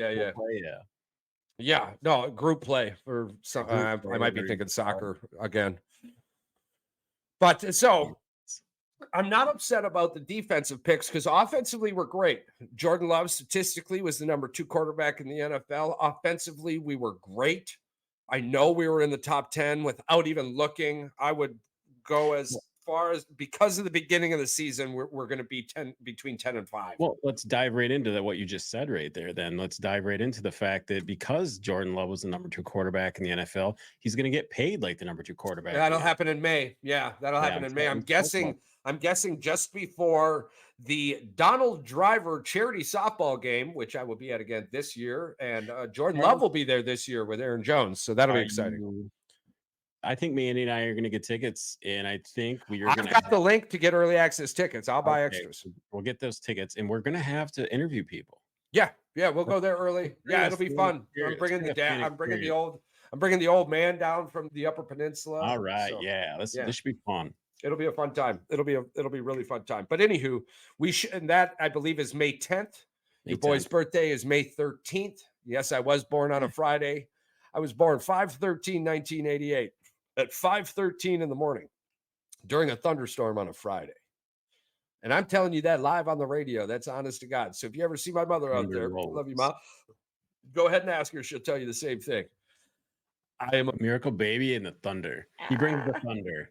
Yeah. No, group play for some. I might be thinking soccer again. But so I'm not upset about the defensive picks because offensively we're great. Jordan Love statistically was the number 2 quarterback in the NFL. Offensively, we were great. I know we were in the top 10 without even looking. I would go as far as, because of the beginning of the season, we're going to be between 10 and 5. Well, let's dive right into what you just said right there. Then let's dive right into the fact that because Jordan Love was the number 2 quarterback in the NFL, he's going to get paid like the number 2 quarterback. That'll happen in May. Yeah, that'll happen in May. I'm guessing just before the Donald Driver charity softball game, which I will be at again this year, and Jordan Love will be there this year with Aaron Jones. So that'll be exciting. I think Mandy and I are going to get tickets, and I think we are going to. I've got the link to get early access tickets. I'll buy extras. We'll get those tickets, and we're going to have to interview people. Yeah, we'll go there early. Yeah, it'll be fun. I'm bringing the old man down from the Upper Peninsula. All right, this should be fun. It'll be a fun time. It'll be a really fun time. But anywho, and that I believe is May 10th. Your boy's birthday is May 13th. Yes, I was born on a Friday. I was born 5/13/1988 at 5:13 in the morning during a thunderstorm on a Friday. And I'm telling you that live on the radio. That's honest to God. So if you ever see my mother out there, love you, Mom, go ahead and ask her. She'll tell you the same thing. I am a miracle baby in the thunder. He brings the thunder.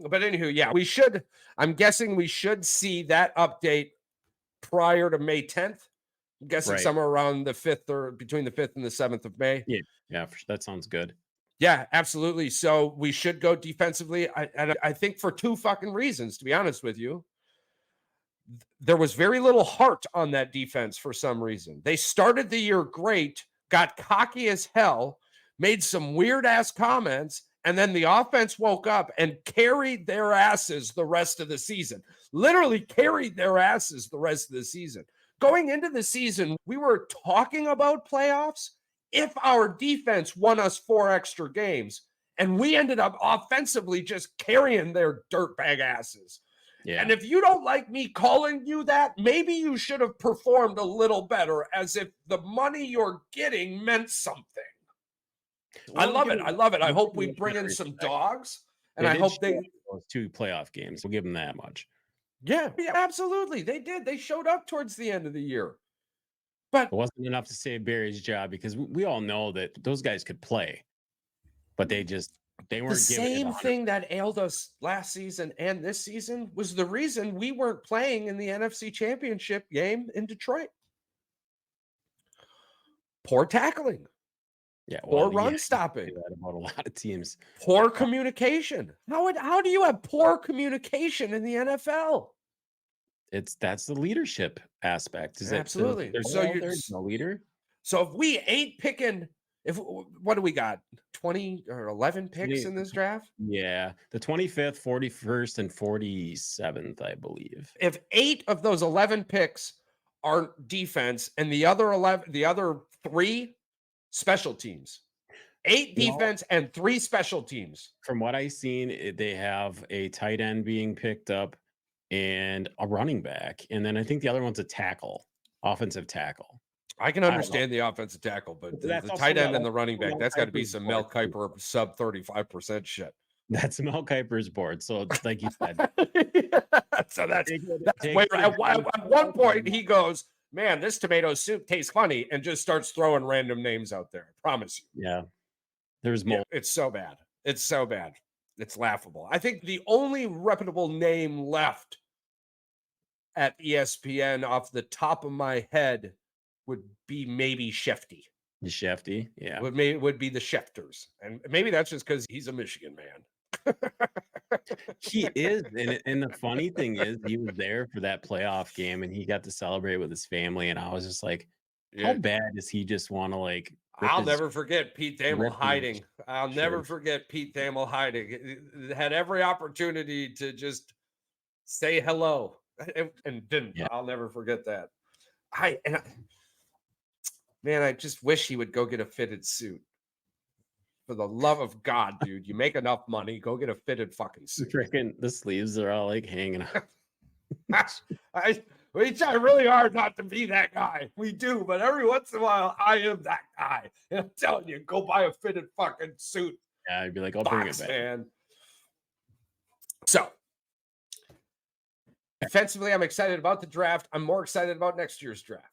But anywho, I'm guessing we should see that update prior to May 10th. I'm guessing somewhere around the 5th or between the 5th and the 7th of May. Yeah, that sounds good. Yeah, absolutely. So we should go defensively. I think for 2 fucking reasons, to be honest with you. There was very little heart on that defense for some reason. They started the year great, got cocky as hell, made some weird ass comments, And then the offense woke up and carried their asses the rest of the season. Literally carried their asses the rest of the season. Going into the season, we were talking about playoffs if our defense won us 4 extra games. And we ended up offensively just carrying their dirtbag asses. Yeah. And if you don't like me calling you that, maybe you should have performed a little better, as if the money you're getting meant something. I love it. I love it. I hope we bring in some dogs, and I hope they those 2 playoff games. We'll give them that much. Yeah, absolutely. They did. They showed up towards the end of the year. But it wasn't enough to save Barry's job, because we all know that those guys could play, but they weren't the same thing that ailed us last season and this season was the reason we weren't playing in the NFC Championship game in Detroit. Poor tackling. Yeah, poor run stopping. That about a lot of teams. Poor communication. How do you have poor communication in the NFL? That's the leadership aspect. Is Absolutely. There's no leader. So if we ain't picking, what do we got? 20 or 11 picks in this draft? Yeah, the 25th, 41st, and 47th, I believe. If 8 of those 11 picks are defense, and the other 3 special teams, 8 defense and 3 special teams. From what I've seen, they have a tight end being picked up and a running back, and then I think the other one's a tackle, offensive tackle. I can understand the offensive tackle, but the tight end and the running back, that's got to be some Mel Kiper sub 35% shit. That's Mel Kiper's board. So like you said, so that's at one point he goes, man, this tomato soup tastes funny, and just starts throwing random names out there. I promise you. Yeah. There's more. Yeah, it's so bad. It's so bad. It's laughable. I think the only reputable name left at ESPN off the top of my head would be maybe Shefty. Shefty, yeah. Would be the Shefters. And maybe that's just because he's a Michigan man. He is. And the funny thing is, he was there for that playoff game, and he got to celebrate with his family. And I was just like, how bad does he just want to like? I'll never forget Pete Thamel hiding. I'll never forget Pete Thamel hiding. Had every opportunity to just say hello and didn't. Yeah. I'll never forget that. Man, I just wish he would go get a fitted suit. For the love of God, dude, you make enough money, go get a fitted fucking suit. Freaking the sleeves are all like hanging out. We try really hard not to be that guy. We do, but every once in a while, I am that guy. And I'm telling you, go buy a fitted fucking suit. Yeah, I'd be like, I'll bring it back. Man. So, defensively, I'm excited about the draft. I'm more excited about next year's draft,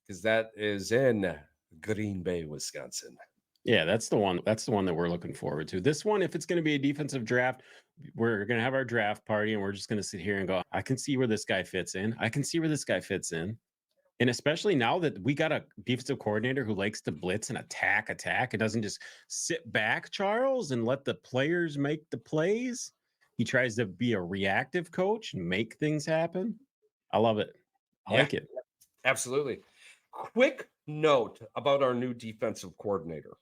because that is in Green Bay, Wisconsin. Yeah, that's the one. That's the one that we're looking forward to. This one, if it's going to be a defensive draft, we're going to have our draft party, and we're just going to sit here and go, I can see where this guy fits in. I can see where this guy fits in. And especially now that we got a defensive coordinator who likes to blitz and attack. It doesn't just sit back, Charles, and let the players make the plays. He tries to be a reactive coach and make things happen. I love it. I like it. Absolutely. Quick note about our new defensive coordinator.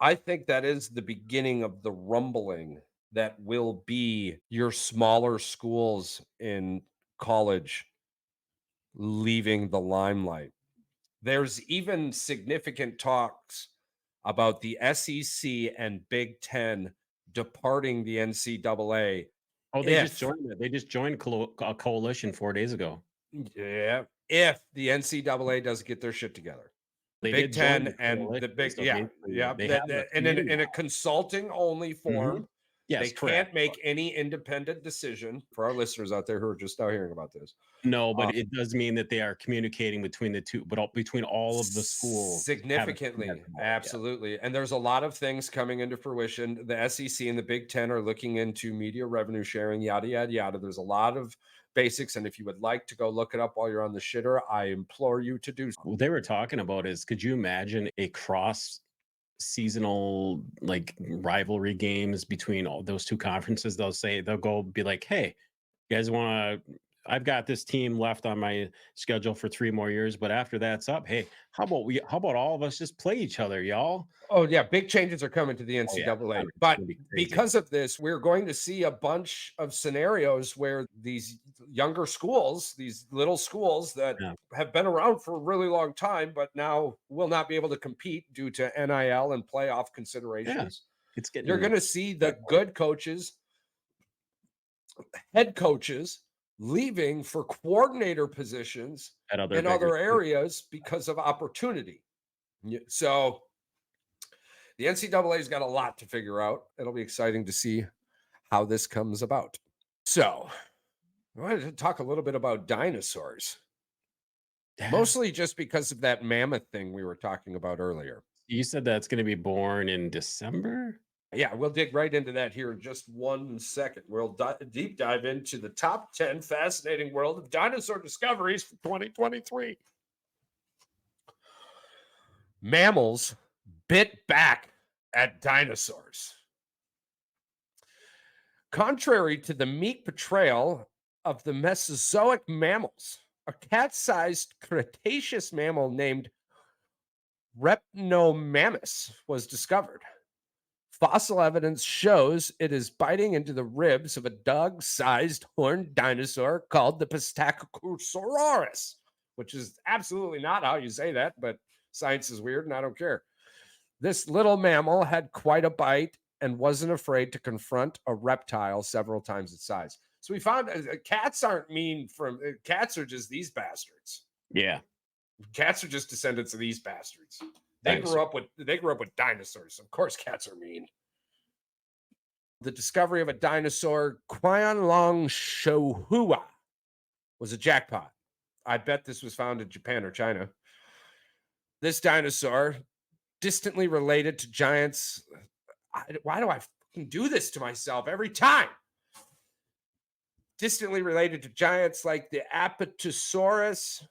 I think that is the beginning of the rumbling that will be your smaller schools in college leaving the limelight. There's even significant talks about the SEC and Big Ten departing the NCAA. Oh, they just joined it. They just joined a coalition 4 days ago. Yeah. If the NCAA doesn't get their shit together. Big Ten and the big, and in a consulting only form. Mm-hmm. Yes, they can't make any independent decision. For our listeners out there who are just now hearing about this, no, but it does mean that they are communicating between the two, but between all of the schools significantly. Absolutely, and there's a lot of things coming into fruition. The SEC and the Big Ten are looking into media revenue sharing, yada yada yada. There's a lot of basics, and if you would like to go look it up while you're on the shitter, I implore you to do so. What they were talking about is, could you imagine a cross seasonal like rivalry games between all those two conferences? They'll go be like, hey, you guys want I've got this team left on my schedule for 3 more years, but after that's up, hey, how about all of us just play each other, y'all? Oh, yeah, big changes are coming to the Oh, yeah. NCAA. It's But gonna be crazy. because of this, we're going to see a bunch of scenarios where these younger schools, these little schools that Yeah. have been around for a really long time, but now will not be able to compete due to NIL and playoff considerations. It's getting You're going to see the good coaches, head coaches leaving for coordinator positions at other in bigger other schools. areas because of opportunity. So the NCAA's got a lot to figure out. It'll be exciting to see how this comes about. So I wanted to talk a little bit about dinosaurs, Yeah. mostly just because of that mammoth thing we were talking about earlier. You said that's going to be born in December? Yeah, we'll dig right into that here in just 1 second. We'll deep dive into the top 10 fascinating world of dinosaur discoveries for 2023. Mammals bit back at dinosaurs. Contrary to the meek portrayal of the Mesozoic mammals, a cat-sized Cretaceous mammal named Repnomammus was discovered. Fossil evidence shows it is biting into the ribs of a dog-sized horned dinosaur called the Pistachosaurus, which is absolutely not how you say that, but science is weird and I don't care. This little mammal had quite a bite and wasn't afraid to confront a reptile several times its size. So we found cats aren't mean cats are just these bastards. Yeah. Cats are just descendants of these bastards. They grew up with dinosaurs. Of course, cats are mean. The discovery of a dinosaur, Qianlong Shohua, was a jackpot. I bet this was found in Japan or China. This dinosaur, distantly related to giants. Why do I fucking do this to myself every time? Distantly related to giants like the Apatosaurus,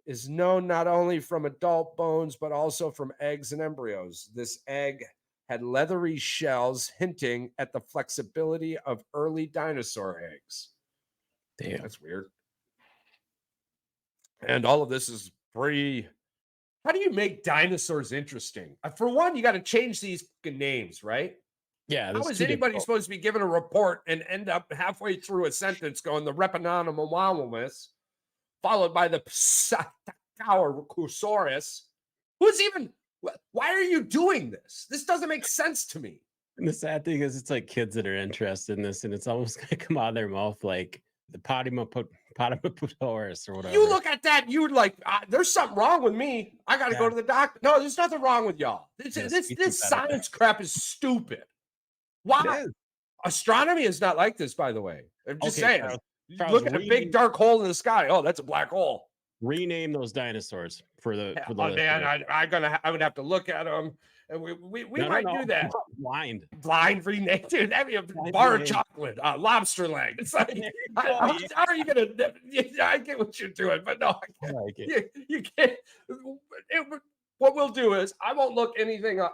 is known not only from adult bones, but also from eggs and embryos. This egg had leathery shells hinting at the flexibility of early dinosaur eggs. Damn. That's weird. And all of this is how do you make dinosaurs interesting? For one, you got to change these names, right? Yeah. How is anybody supposed to be given a report and end up halfway through a sentence going the Repanonomawamus, followed by the Psacosaurus? Why are you doing this? This doesn't make sense to me. And the sad thing is, it's like kids that are interested in this, and it's almost going to come out of their mouth like the Potamopotaurus or whatever. You look at that, you're like, there's something wrong with me. I got to go to the doctor. No, there's nothing wrong with y'all. This science crap is stupid. Why? Astronomy is not like this, by the way. I'm just saying. Charles, look at a big dark hole in the sky. Oh, that's a black hole. Rename those dinosaurs for the. Man, I would have to look at them, and we might do that. Blind rename, dude. That'd be a bar of chocolate, lobster leg. It's like, how are you gonna? I get what you're doing, but no, I can't. like it. You can't. What we'll do is I won't look anything up.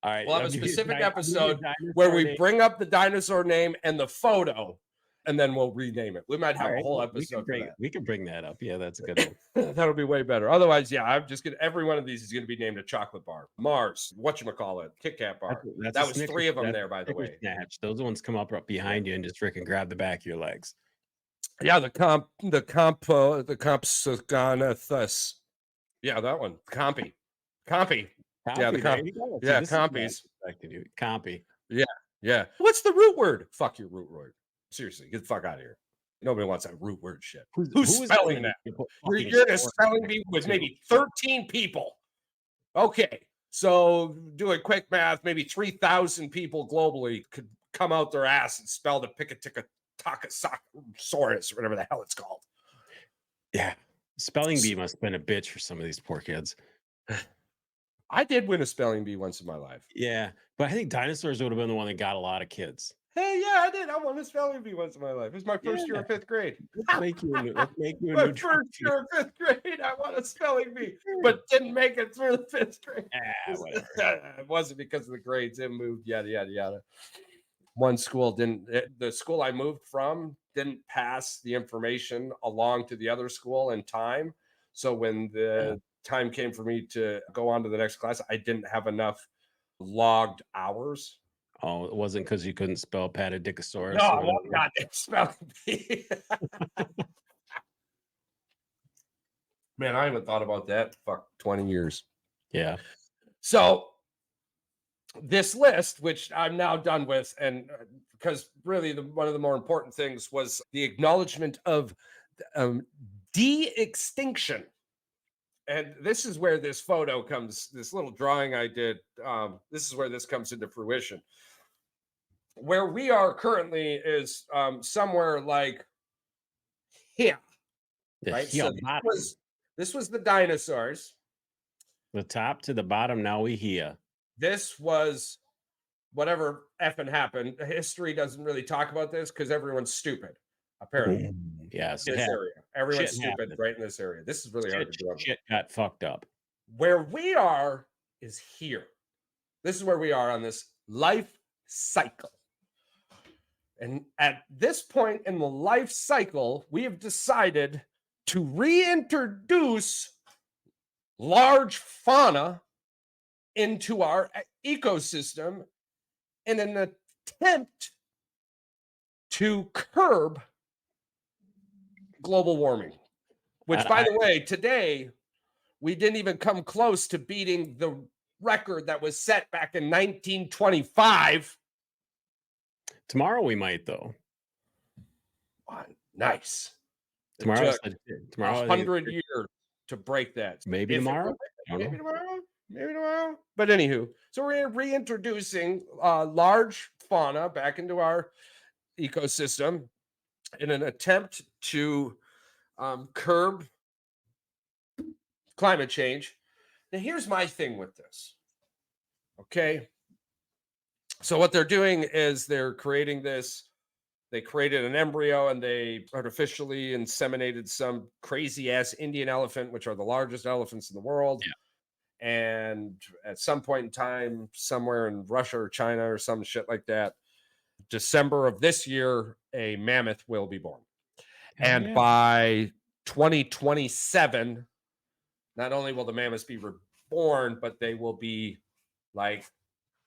All right, we'll have a specific episode where we bring up the dinosaur name and the photo, and then we'll rename it. We might have a whole episode. We can bring that up. Yeah, that's a good one. That'll be way better. Otherwise, yeah, I'm just gonna. Every one of these is gonna be named a chocolate bar, Mars, whatchamacallit, Kit Kat bar. That was 3 of them there, by the way. Snatch. Those ones come up behind you and just freaking grab the back of your legs. Yeah, the Compsognathus. Yeah, that one. Compy. Yeah, the compies. Compy. Yeah. What's the root word? Fuck your root word. Seriously, get the fuck out of here. Nobody wants that root word shit. Who's spelling that? You're in a spelling bee with maybe 13 people. Okay, so doing quick math, maybe 3,000 people globally could come out their ass and spell the Picaticatosaurus, whatever the hell it's called. Yeah, spelling bee must have been a bitch for some of these poor kids. I did win a spelling bee once in my life. Yeah, but I think dinosaurs would have been the one that got a lot of kids. Hey, yeah, I did. I won a spelling bee once in my life. It was my first year of 5th grade. Let's make you my first year of 5th grade, I won a spelling bee, but didn't make it through the 5th grade. Whatever. It wasn't because of the grades. It moved, yada, yada, yada. one school the school I moved from didn't pass the information along to the other school in time. So when the time came for me to go on to the next class, I didn't have enough logged hours. Oh, it wasn't because you couldn't spell Dinosaur. No, I won't not spelling bee. Man, I haven't thought about that. Fuck, 20 years. Yeah. So this list, which I'm now done with, and because really one of the more important things was the acknowledgement of de-extinction. And this is where this photo comes, this little drawing I did, this is where this comes into fruition. Where we are currently is somewhere like here, right? So this was the dinosaurs. The top to the bottom, now we here. This was whatever effing happened. History doesn't really talk about this because everyone's stupid, apparently. Yes. In this area. Everyone's stupid right in this area. This is really hard to do. Shit got fucked up. Where we are is here. This is where we are on this life cycle. And at this point in the life cycle, we have decided to reintroduce large fauna into our ecosystem in an attempt to curb global warming. Which, by the way, today, we didn't even come close to beating the record that was set back in 1925. Tomorrow we might, though. Nice. Tomorrow's 100 years to break that. Maybe tomorrow. Maybe tomorrow. But anywho, so we're reintroducing large fauna back into our ecosystem in an attempt to curb climate change. Now, here's my thing with this. Okay. So what they're doing is they're creating this. They created an embryo and they artificially inseminated some crazy ass Indian elephant, which are the largest elephants in the world. Yeah. And at some point in time, somewhere in Russia or China or some shit like that, December of this year, a mammoth will be born. And by 2027, not only will the mammoths be reborn, but they will be like,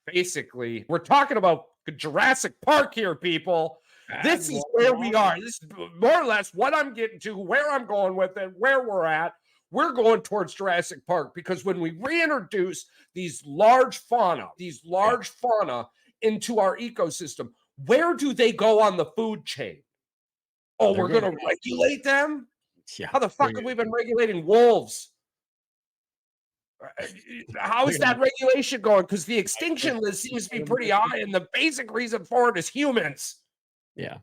basically, we're talking about Jurassic Park here, people. This is where we are. This is more or less what I'm getting to, where I'm going with it, where we're at. We're going towards Jurassic Park because when we reintroduce these large fauna into our ecosystem, where do they go on the food chain? Oh, we're going to regulate them? Yeah. How the fuck have we been regulating wolves? How is that regulation going? Because the extinction list seems to be pretty high, and the basic reason for it is humans. Yeah.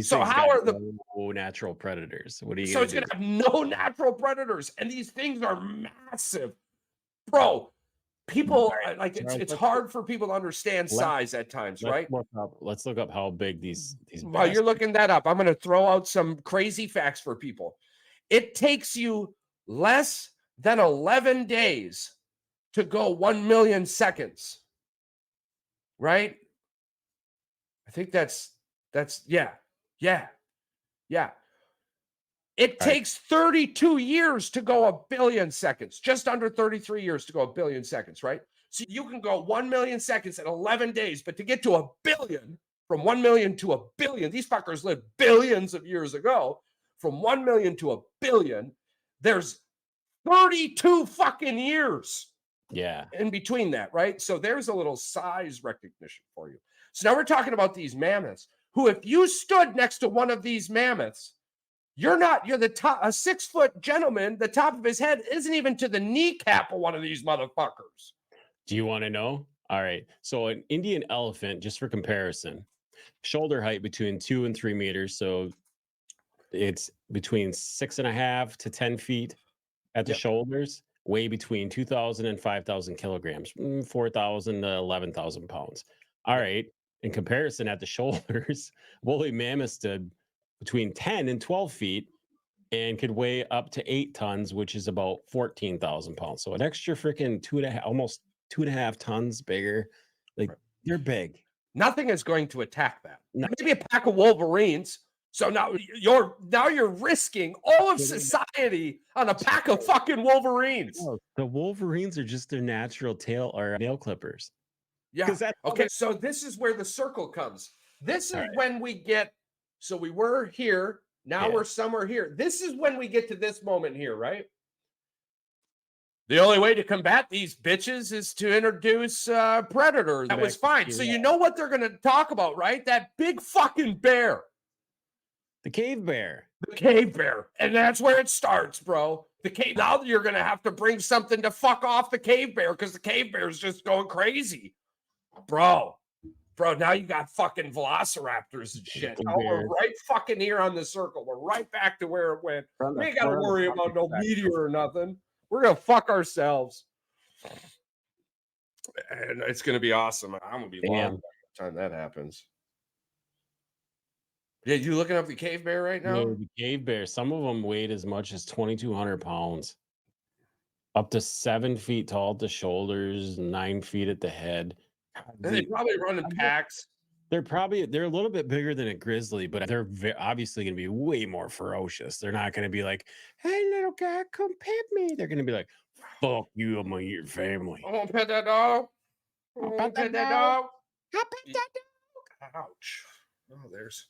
So how are the natural predators? What are you? So it's gonna have no natural predators, and these things are massive, bro. People like it's hard for people to understand size at times, right? Let's look up how big these. While you're looking that up, I'm going to throw out some crazy facts for people. It takes you less than 11 days to go 1 million seconds, right? I think that's yeah. It takes 32 years to go 1 billion seconds, just under 33 years to go 1 billion seconds, right? So you can go 1 million seconds in 11 days, but to get to 1 billion, from 1 million to 1 billion, these fuckers lived billions of years ago. From 1 million to 1 billion, there's 32 fucking years. Yeah. In between that, right? So there's a little size recognition for you. So now we're talking about these mammoths, who if you stood next to one of these mammoths, you're the top, a 6-foot gentleman, the top of his head isn't even to the kneecap of one of these motherfuckers. Do you want to know? All right. So an Indian elephant, just for comparison, shoulder height between 2 and 3 meters. So it's between 6.5 to 10 feet at the shoulders, weigh between 2,000 and 5,000 kilograms, 4,000 to 11,000 pounds. All right. In comparison, at the shoulders, woolly mammoths stood between 10 and 12 feet and could weigh up to 8 tons, which is about 14,000 pounds. So an extra freaking almost 2.5 tons bigger. Like they're big. Nothing is going to attack that. No. Maybe a pack of Wolverines. So now you're risking all of society on a pack of fucking Wolverines. No, the Wolverines are just their natural tail or nail clippers. Yeah. Okay. So this is where the circle comes. This is when we get. So we were here. Now we're somewhere here. This is when we get to this moment here, right? The only way to combat these bitches is to introduce predators. That was fine. So you know what they're going to talk about, right? That big fucking bear. The cave bear. The cave bear. And that's where it starts, bro. The cave. Now you're going to have to bring something to fuck off the cave bear because the cave bear is just going crazy. Bro, now you got fucking velociraptors and shit. Oh, we're right fucking here on the circle. We're right back to where it went. We ain't got to worry about no meteor or nothing. We're going to fuck ourselves. And it's going to be awesome. I'm going to be long by the time that happens. Yeah, you looking up the cave bear right now? No, the cave bear. Some of them weighed as much as 2,200 pounds. Up to 7 feet tall at the shoulders, 9 feet at the head. And they probably run in packs. They're a little bit bigger than a grizzly, but they're obviously going to be way more ferocious. They're not going to be like, "Hey, little guy, come pet me." They're going to be like, "Fuck you, I'm gonna eat your family." I won't pet that dog. I won't pet that dog. I'll pet that dog. Ouch. Oh, there's.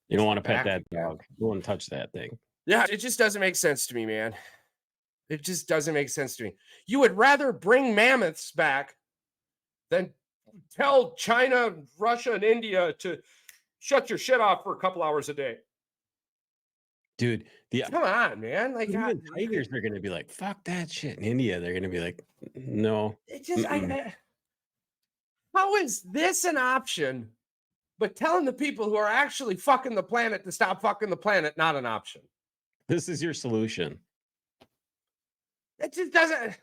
You don't want to pet that dog. You want to touch that thing. Yeah, it just doesn't make sense to me, man. It just doesn't make sense to me. You would rather bring mammoths back than tell China, Russia, and India to shut your shit off for a couple hours a day. Dude, come on, man. Like even tigers are gonna be like, fuck that shit. In India, they're gonna be like, no. It just how is this an option? But telling the people who are actually fucking the planet to stop fucking the planet, not an option. This is your solution. It just doesn't.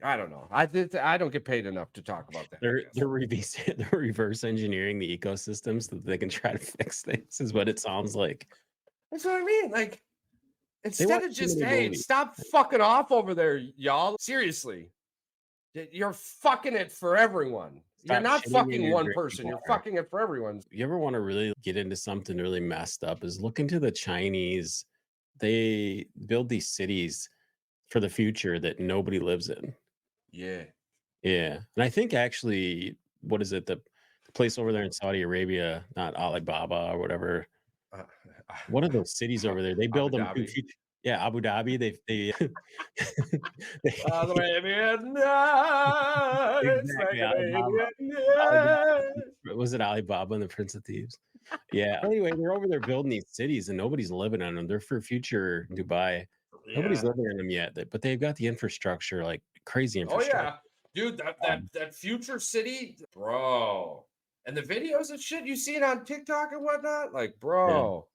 I don't know. I don't get paid enough to talk about that. They're reverse engineering the ecosystem so that they can try to fix things. Is what it sounds like. That's what I mean. Like instead of just stop fucking off over there, y'all. Seriously, you're fucking it for everyone. You're not fucking one person. You're fucking it for everyone. You ever want to really get into something really messed up? Is look into the Chinese. They build these cities for the future that nobody lives in. Yeah. And I think actually, what is it? The place over there in Saudi Arabia, not Alibaba or whatever. What are those cities over there? They build them. Yeah, Abu Dhabi. They was it Alibaba and the Prince of Thieves? Yeah. Anyway, they're over there building these cities and nobody's living in them. They're for future Dubai. Yeah. Nobody's living in them yet, but they've got the infrastructure, like crazy infrastructure. Oh yeah, dude, that future city, bro, and the videos and shit you see it on TikTok and whatnot, like, bro,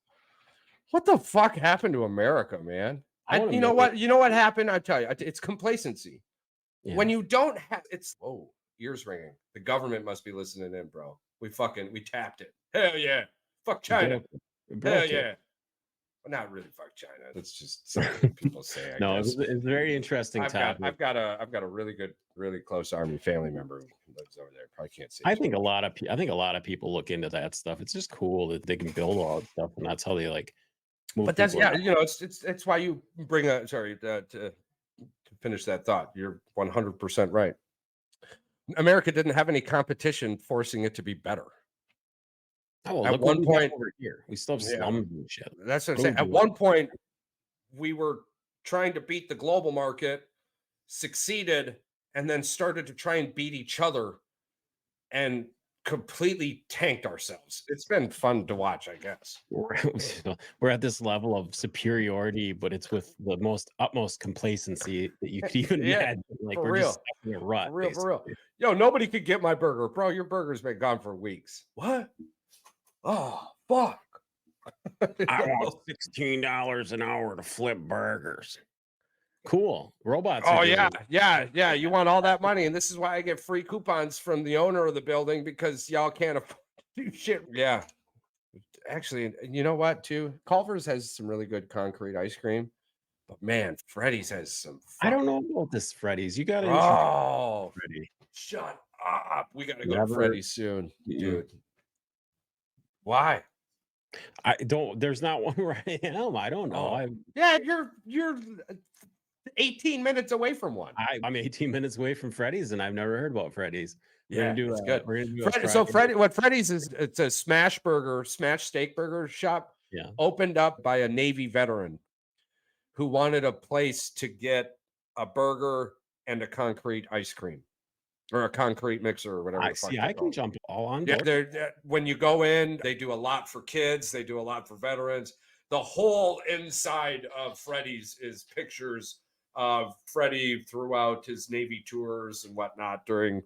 what the fuck happened to America, man? You know what happened? I tell you, it's complacency. Yeah. When you don't have, ears ringing. The government must be listening in, bro. We tapped it. Hell yeah, fuck China. Hell yeah. Well, not really fuck China. That's just something people say. I guess. It's a very interesting topic. I've got a really close Army family member who lives over there. Probably can't say. I think a lot of people look into that stuff. It's just cool that they can build all that stuff, and that's how they like. But that's it's why you bring to finish that thought. You're 100% right. America didn't have any competition forcing it to be better. Oh, well, at one point over here, we still have slums and shit. That's what I'm saying. At one point, we were trying to beat the global market, succeeded, and then started to try and beat each other, and completely tanked ourselves. It's been fun to watch, I guess. We're at this level of superiority, but it's with the utmost complacency that you could even imagine. Like for we're real. just stuck in a rut. For real. Yo, nobody could get my burger, bro. Your burger's been gone for weeks. What? Oh, fuck. I want $16 an hour to flip burgers. Cool. Robots. Oh, yeah. You want all that money. And this is why I get free coupons from the owner of the building because y'all can't afford to do shit. Yeah. Actually, you know what, too? Culver's has some really good concrete ice cream. But man, Freddy's has some. I don't know about this Freddy's. You got to Freddy. Shut We got to go to Freddy's soon, dude. Why? I don't. There's not one where I am. I don't know. Yeah, you're 18 minutes away from one. I'm 18 minutes away from Freddy's, and I've never heard about Freddy's. Yeah, it's good. We're gonna do what Freddy's is, it's a smash steak burger shop. Yeah. Opened up by a Navy veteran who wanted a place to get a burger and a concrete ice cream or a concrete mixer or whatever. I can jump all on board. Yeah, when you go in, they do a lot for kids. They do a lot for veterans. The whole inside of Freddy's is pictures of Freddy throughout his Navy tours and whatnot during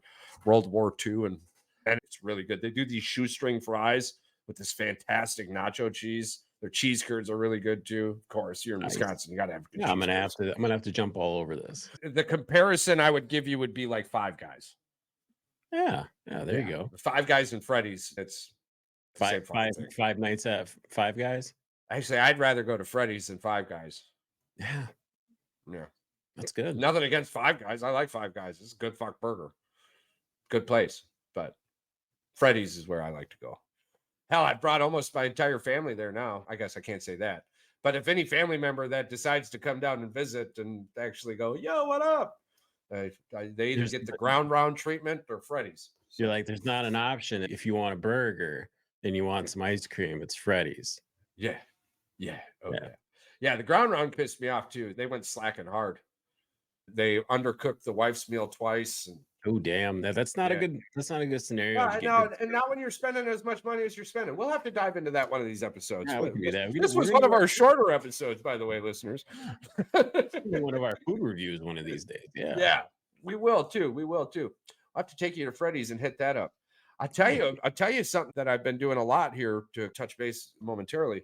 World War II. And it's really good. They do these shoestring fries with this fantastic nacho cheese. Their cheese curds are really good too. Of course, you're in Wisconsin. You got to have good I'm gonna have to jump all over this. The comparison I would give you would be like Five Guys. Yeah. There you go. Five Guys and Freddy's. It's five nights at Five Guys. Actually, I'd rather go to Freddy's than Five Guys. Yeah. That's good. Nothing against Five Guys. I like Five Guys. It's a good fuck burger. Good place. But Freddy's is where I like to go. Hell, I brought almost my entire family there now. I guess I can't say that. But if any family member that decides to come down and visit and actually go, yo, what up? They either get the ground round treatment or Freddy's. You're like, there's not an option. If you want a burger and you want some ice cream, it's Freddy's. Yeah. Yeah, the ground round pissed me off too. They went slacking hard. They undercooked the wife's meal twice. And oh damn, that's not a good scenario. And not when you're spending as much money as you're spending. We'll have to dive into that one of these episodes. Yeah, we can do that. This was one of our shorter episodes, by the way, listeners. One of our food reviews one of these days. Yeah, we will too. I'll have to take you to Freddy's and hit that up. I'll tell you something that I've been doing a lot here to touch base momentarily.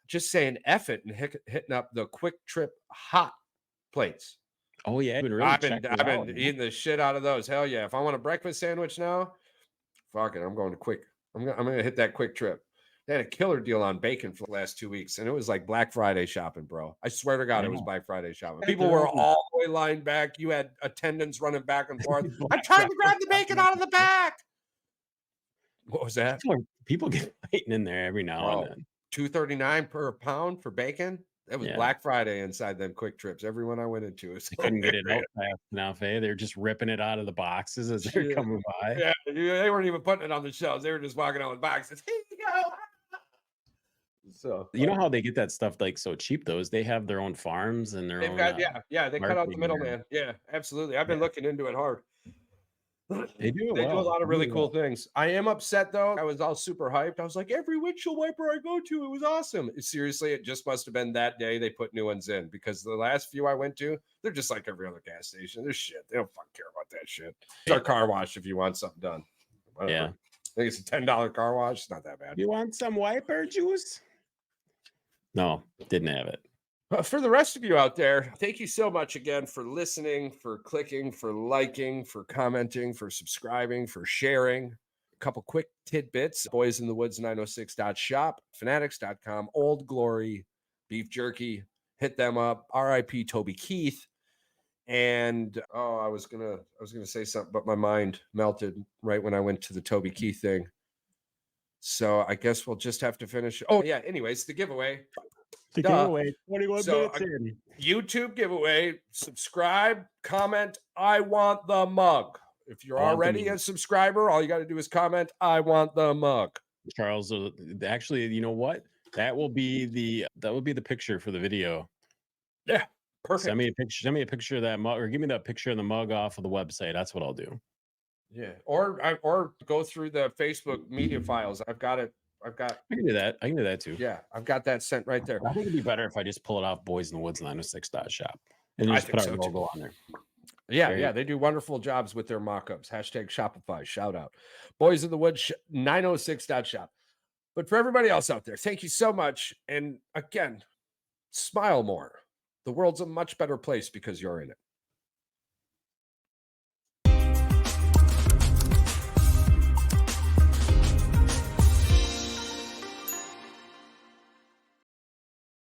Just saying F it and hitting up the Quick Trip hot plates. Oh yeah, I've been eating the shit out of those. Hell yeah! If I want a breakfast sandwich now, fuck it, I'm going to Quick. I'm gonna hit that Quick Trip. They had a killer deal on bacon for the last 2 weeks, and it was like Black Friday shopping, bro. I swear to God, it was Black Friday shopping. People were all the way lined back. You had attendants running back and forth. I'm trying to grab the bacon out of the back. What was that? People get fighting in there every now and then. $2.39 per pound for bacon. That was Black Friday inside them Quick Trips. Everyone I went into couldn't get it out fast enough. They're just ripping it out of the boxes as they're coming by. Yeah, they weren't even putting it on the shelves. They were just walking out with boxes. Here you go. So you know how they get that stuff like so cheap? Though is they have their own farms and they cut out the middleman. Yeah, absolutely. I've been looking into it hard. They do a lot of really cool things. I am upset though. I was all super hyped. I was like, every windshield wiper I go to, it was awesome. Seriously, it just must have been that day they put new ones in, because the last few I went to, they're just like every other gas station. They're shit. They don't fucking care about that shit. It's our car wash if you want something done. Whatever. Yeah. I think it's a $10 car wash. It's not that bad. You want some wiper juice? No, didn't have it. For the rest of you out there, thank you so much again for listening, for clicking, for liking, for commenting, for subscribing, for sharing. A couple quick tidbits. boysinthewoods906.shop, fanatics.com, Old Glory, beef jerky. Hit them up. RIP Toby Keith. And I was gonna say something, but my mind melted right when I went to the Toby Keith thing. So I guess we'll just have to finish. Oh yeah. Anyways, the giveaway. Giveaway. 21 minutes in. YouTube giveaway. Subscribe, comment. I want the mug. If you're already a subscriber, all you got to do is comment. I want the mug. Charles, actually, you know what? That will be the picture for the video. Yeah, perfect. Send me a picture of that mug, or give me that picture of the mug off of the website. That's what I'll do. Yeah, or go through the Facebook media files. I can do that. I can do that too. Yeah, I've got that sent right there. I think it'd be better if I just pull it off boysinthewoods906.shop and just put our logo on there. Yeah, they do wonderful jobs with their mock-ups. #Shopify, shout out. Boys in the Woods 906.shop. But for everybody else out there, thank you so much. And again, smile more. The world's a much better place because you're in it.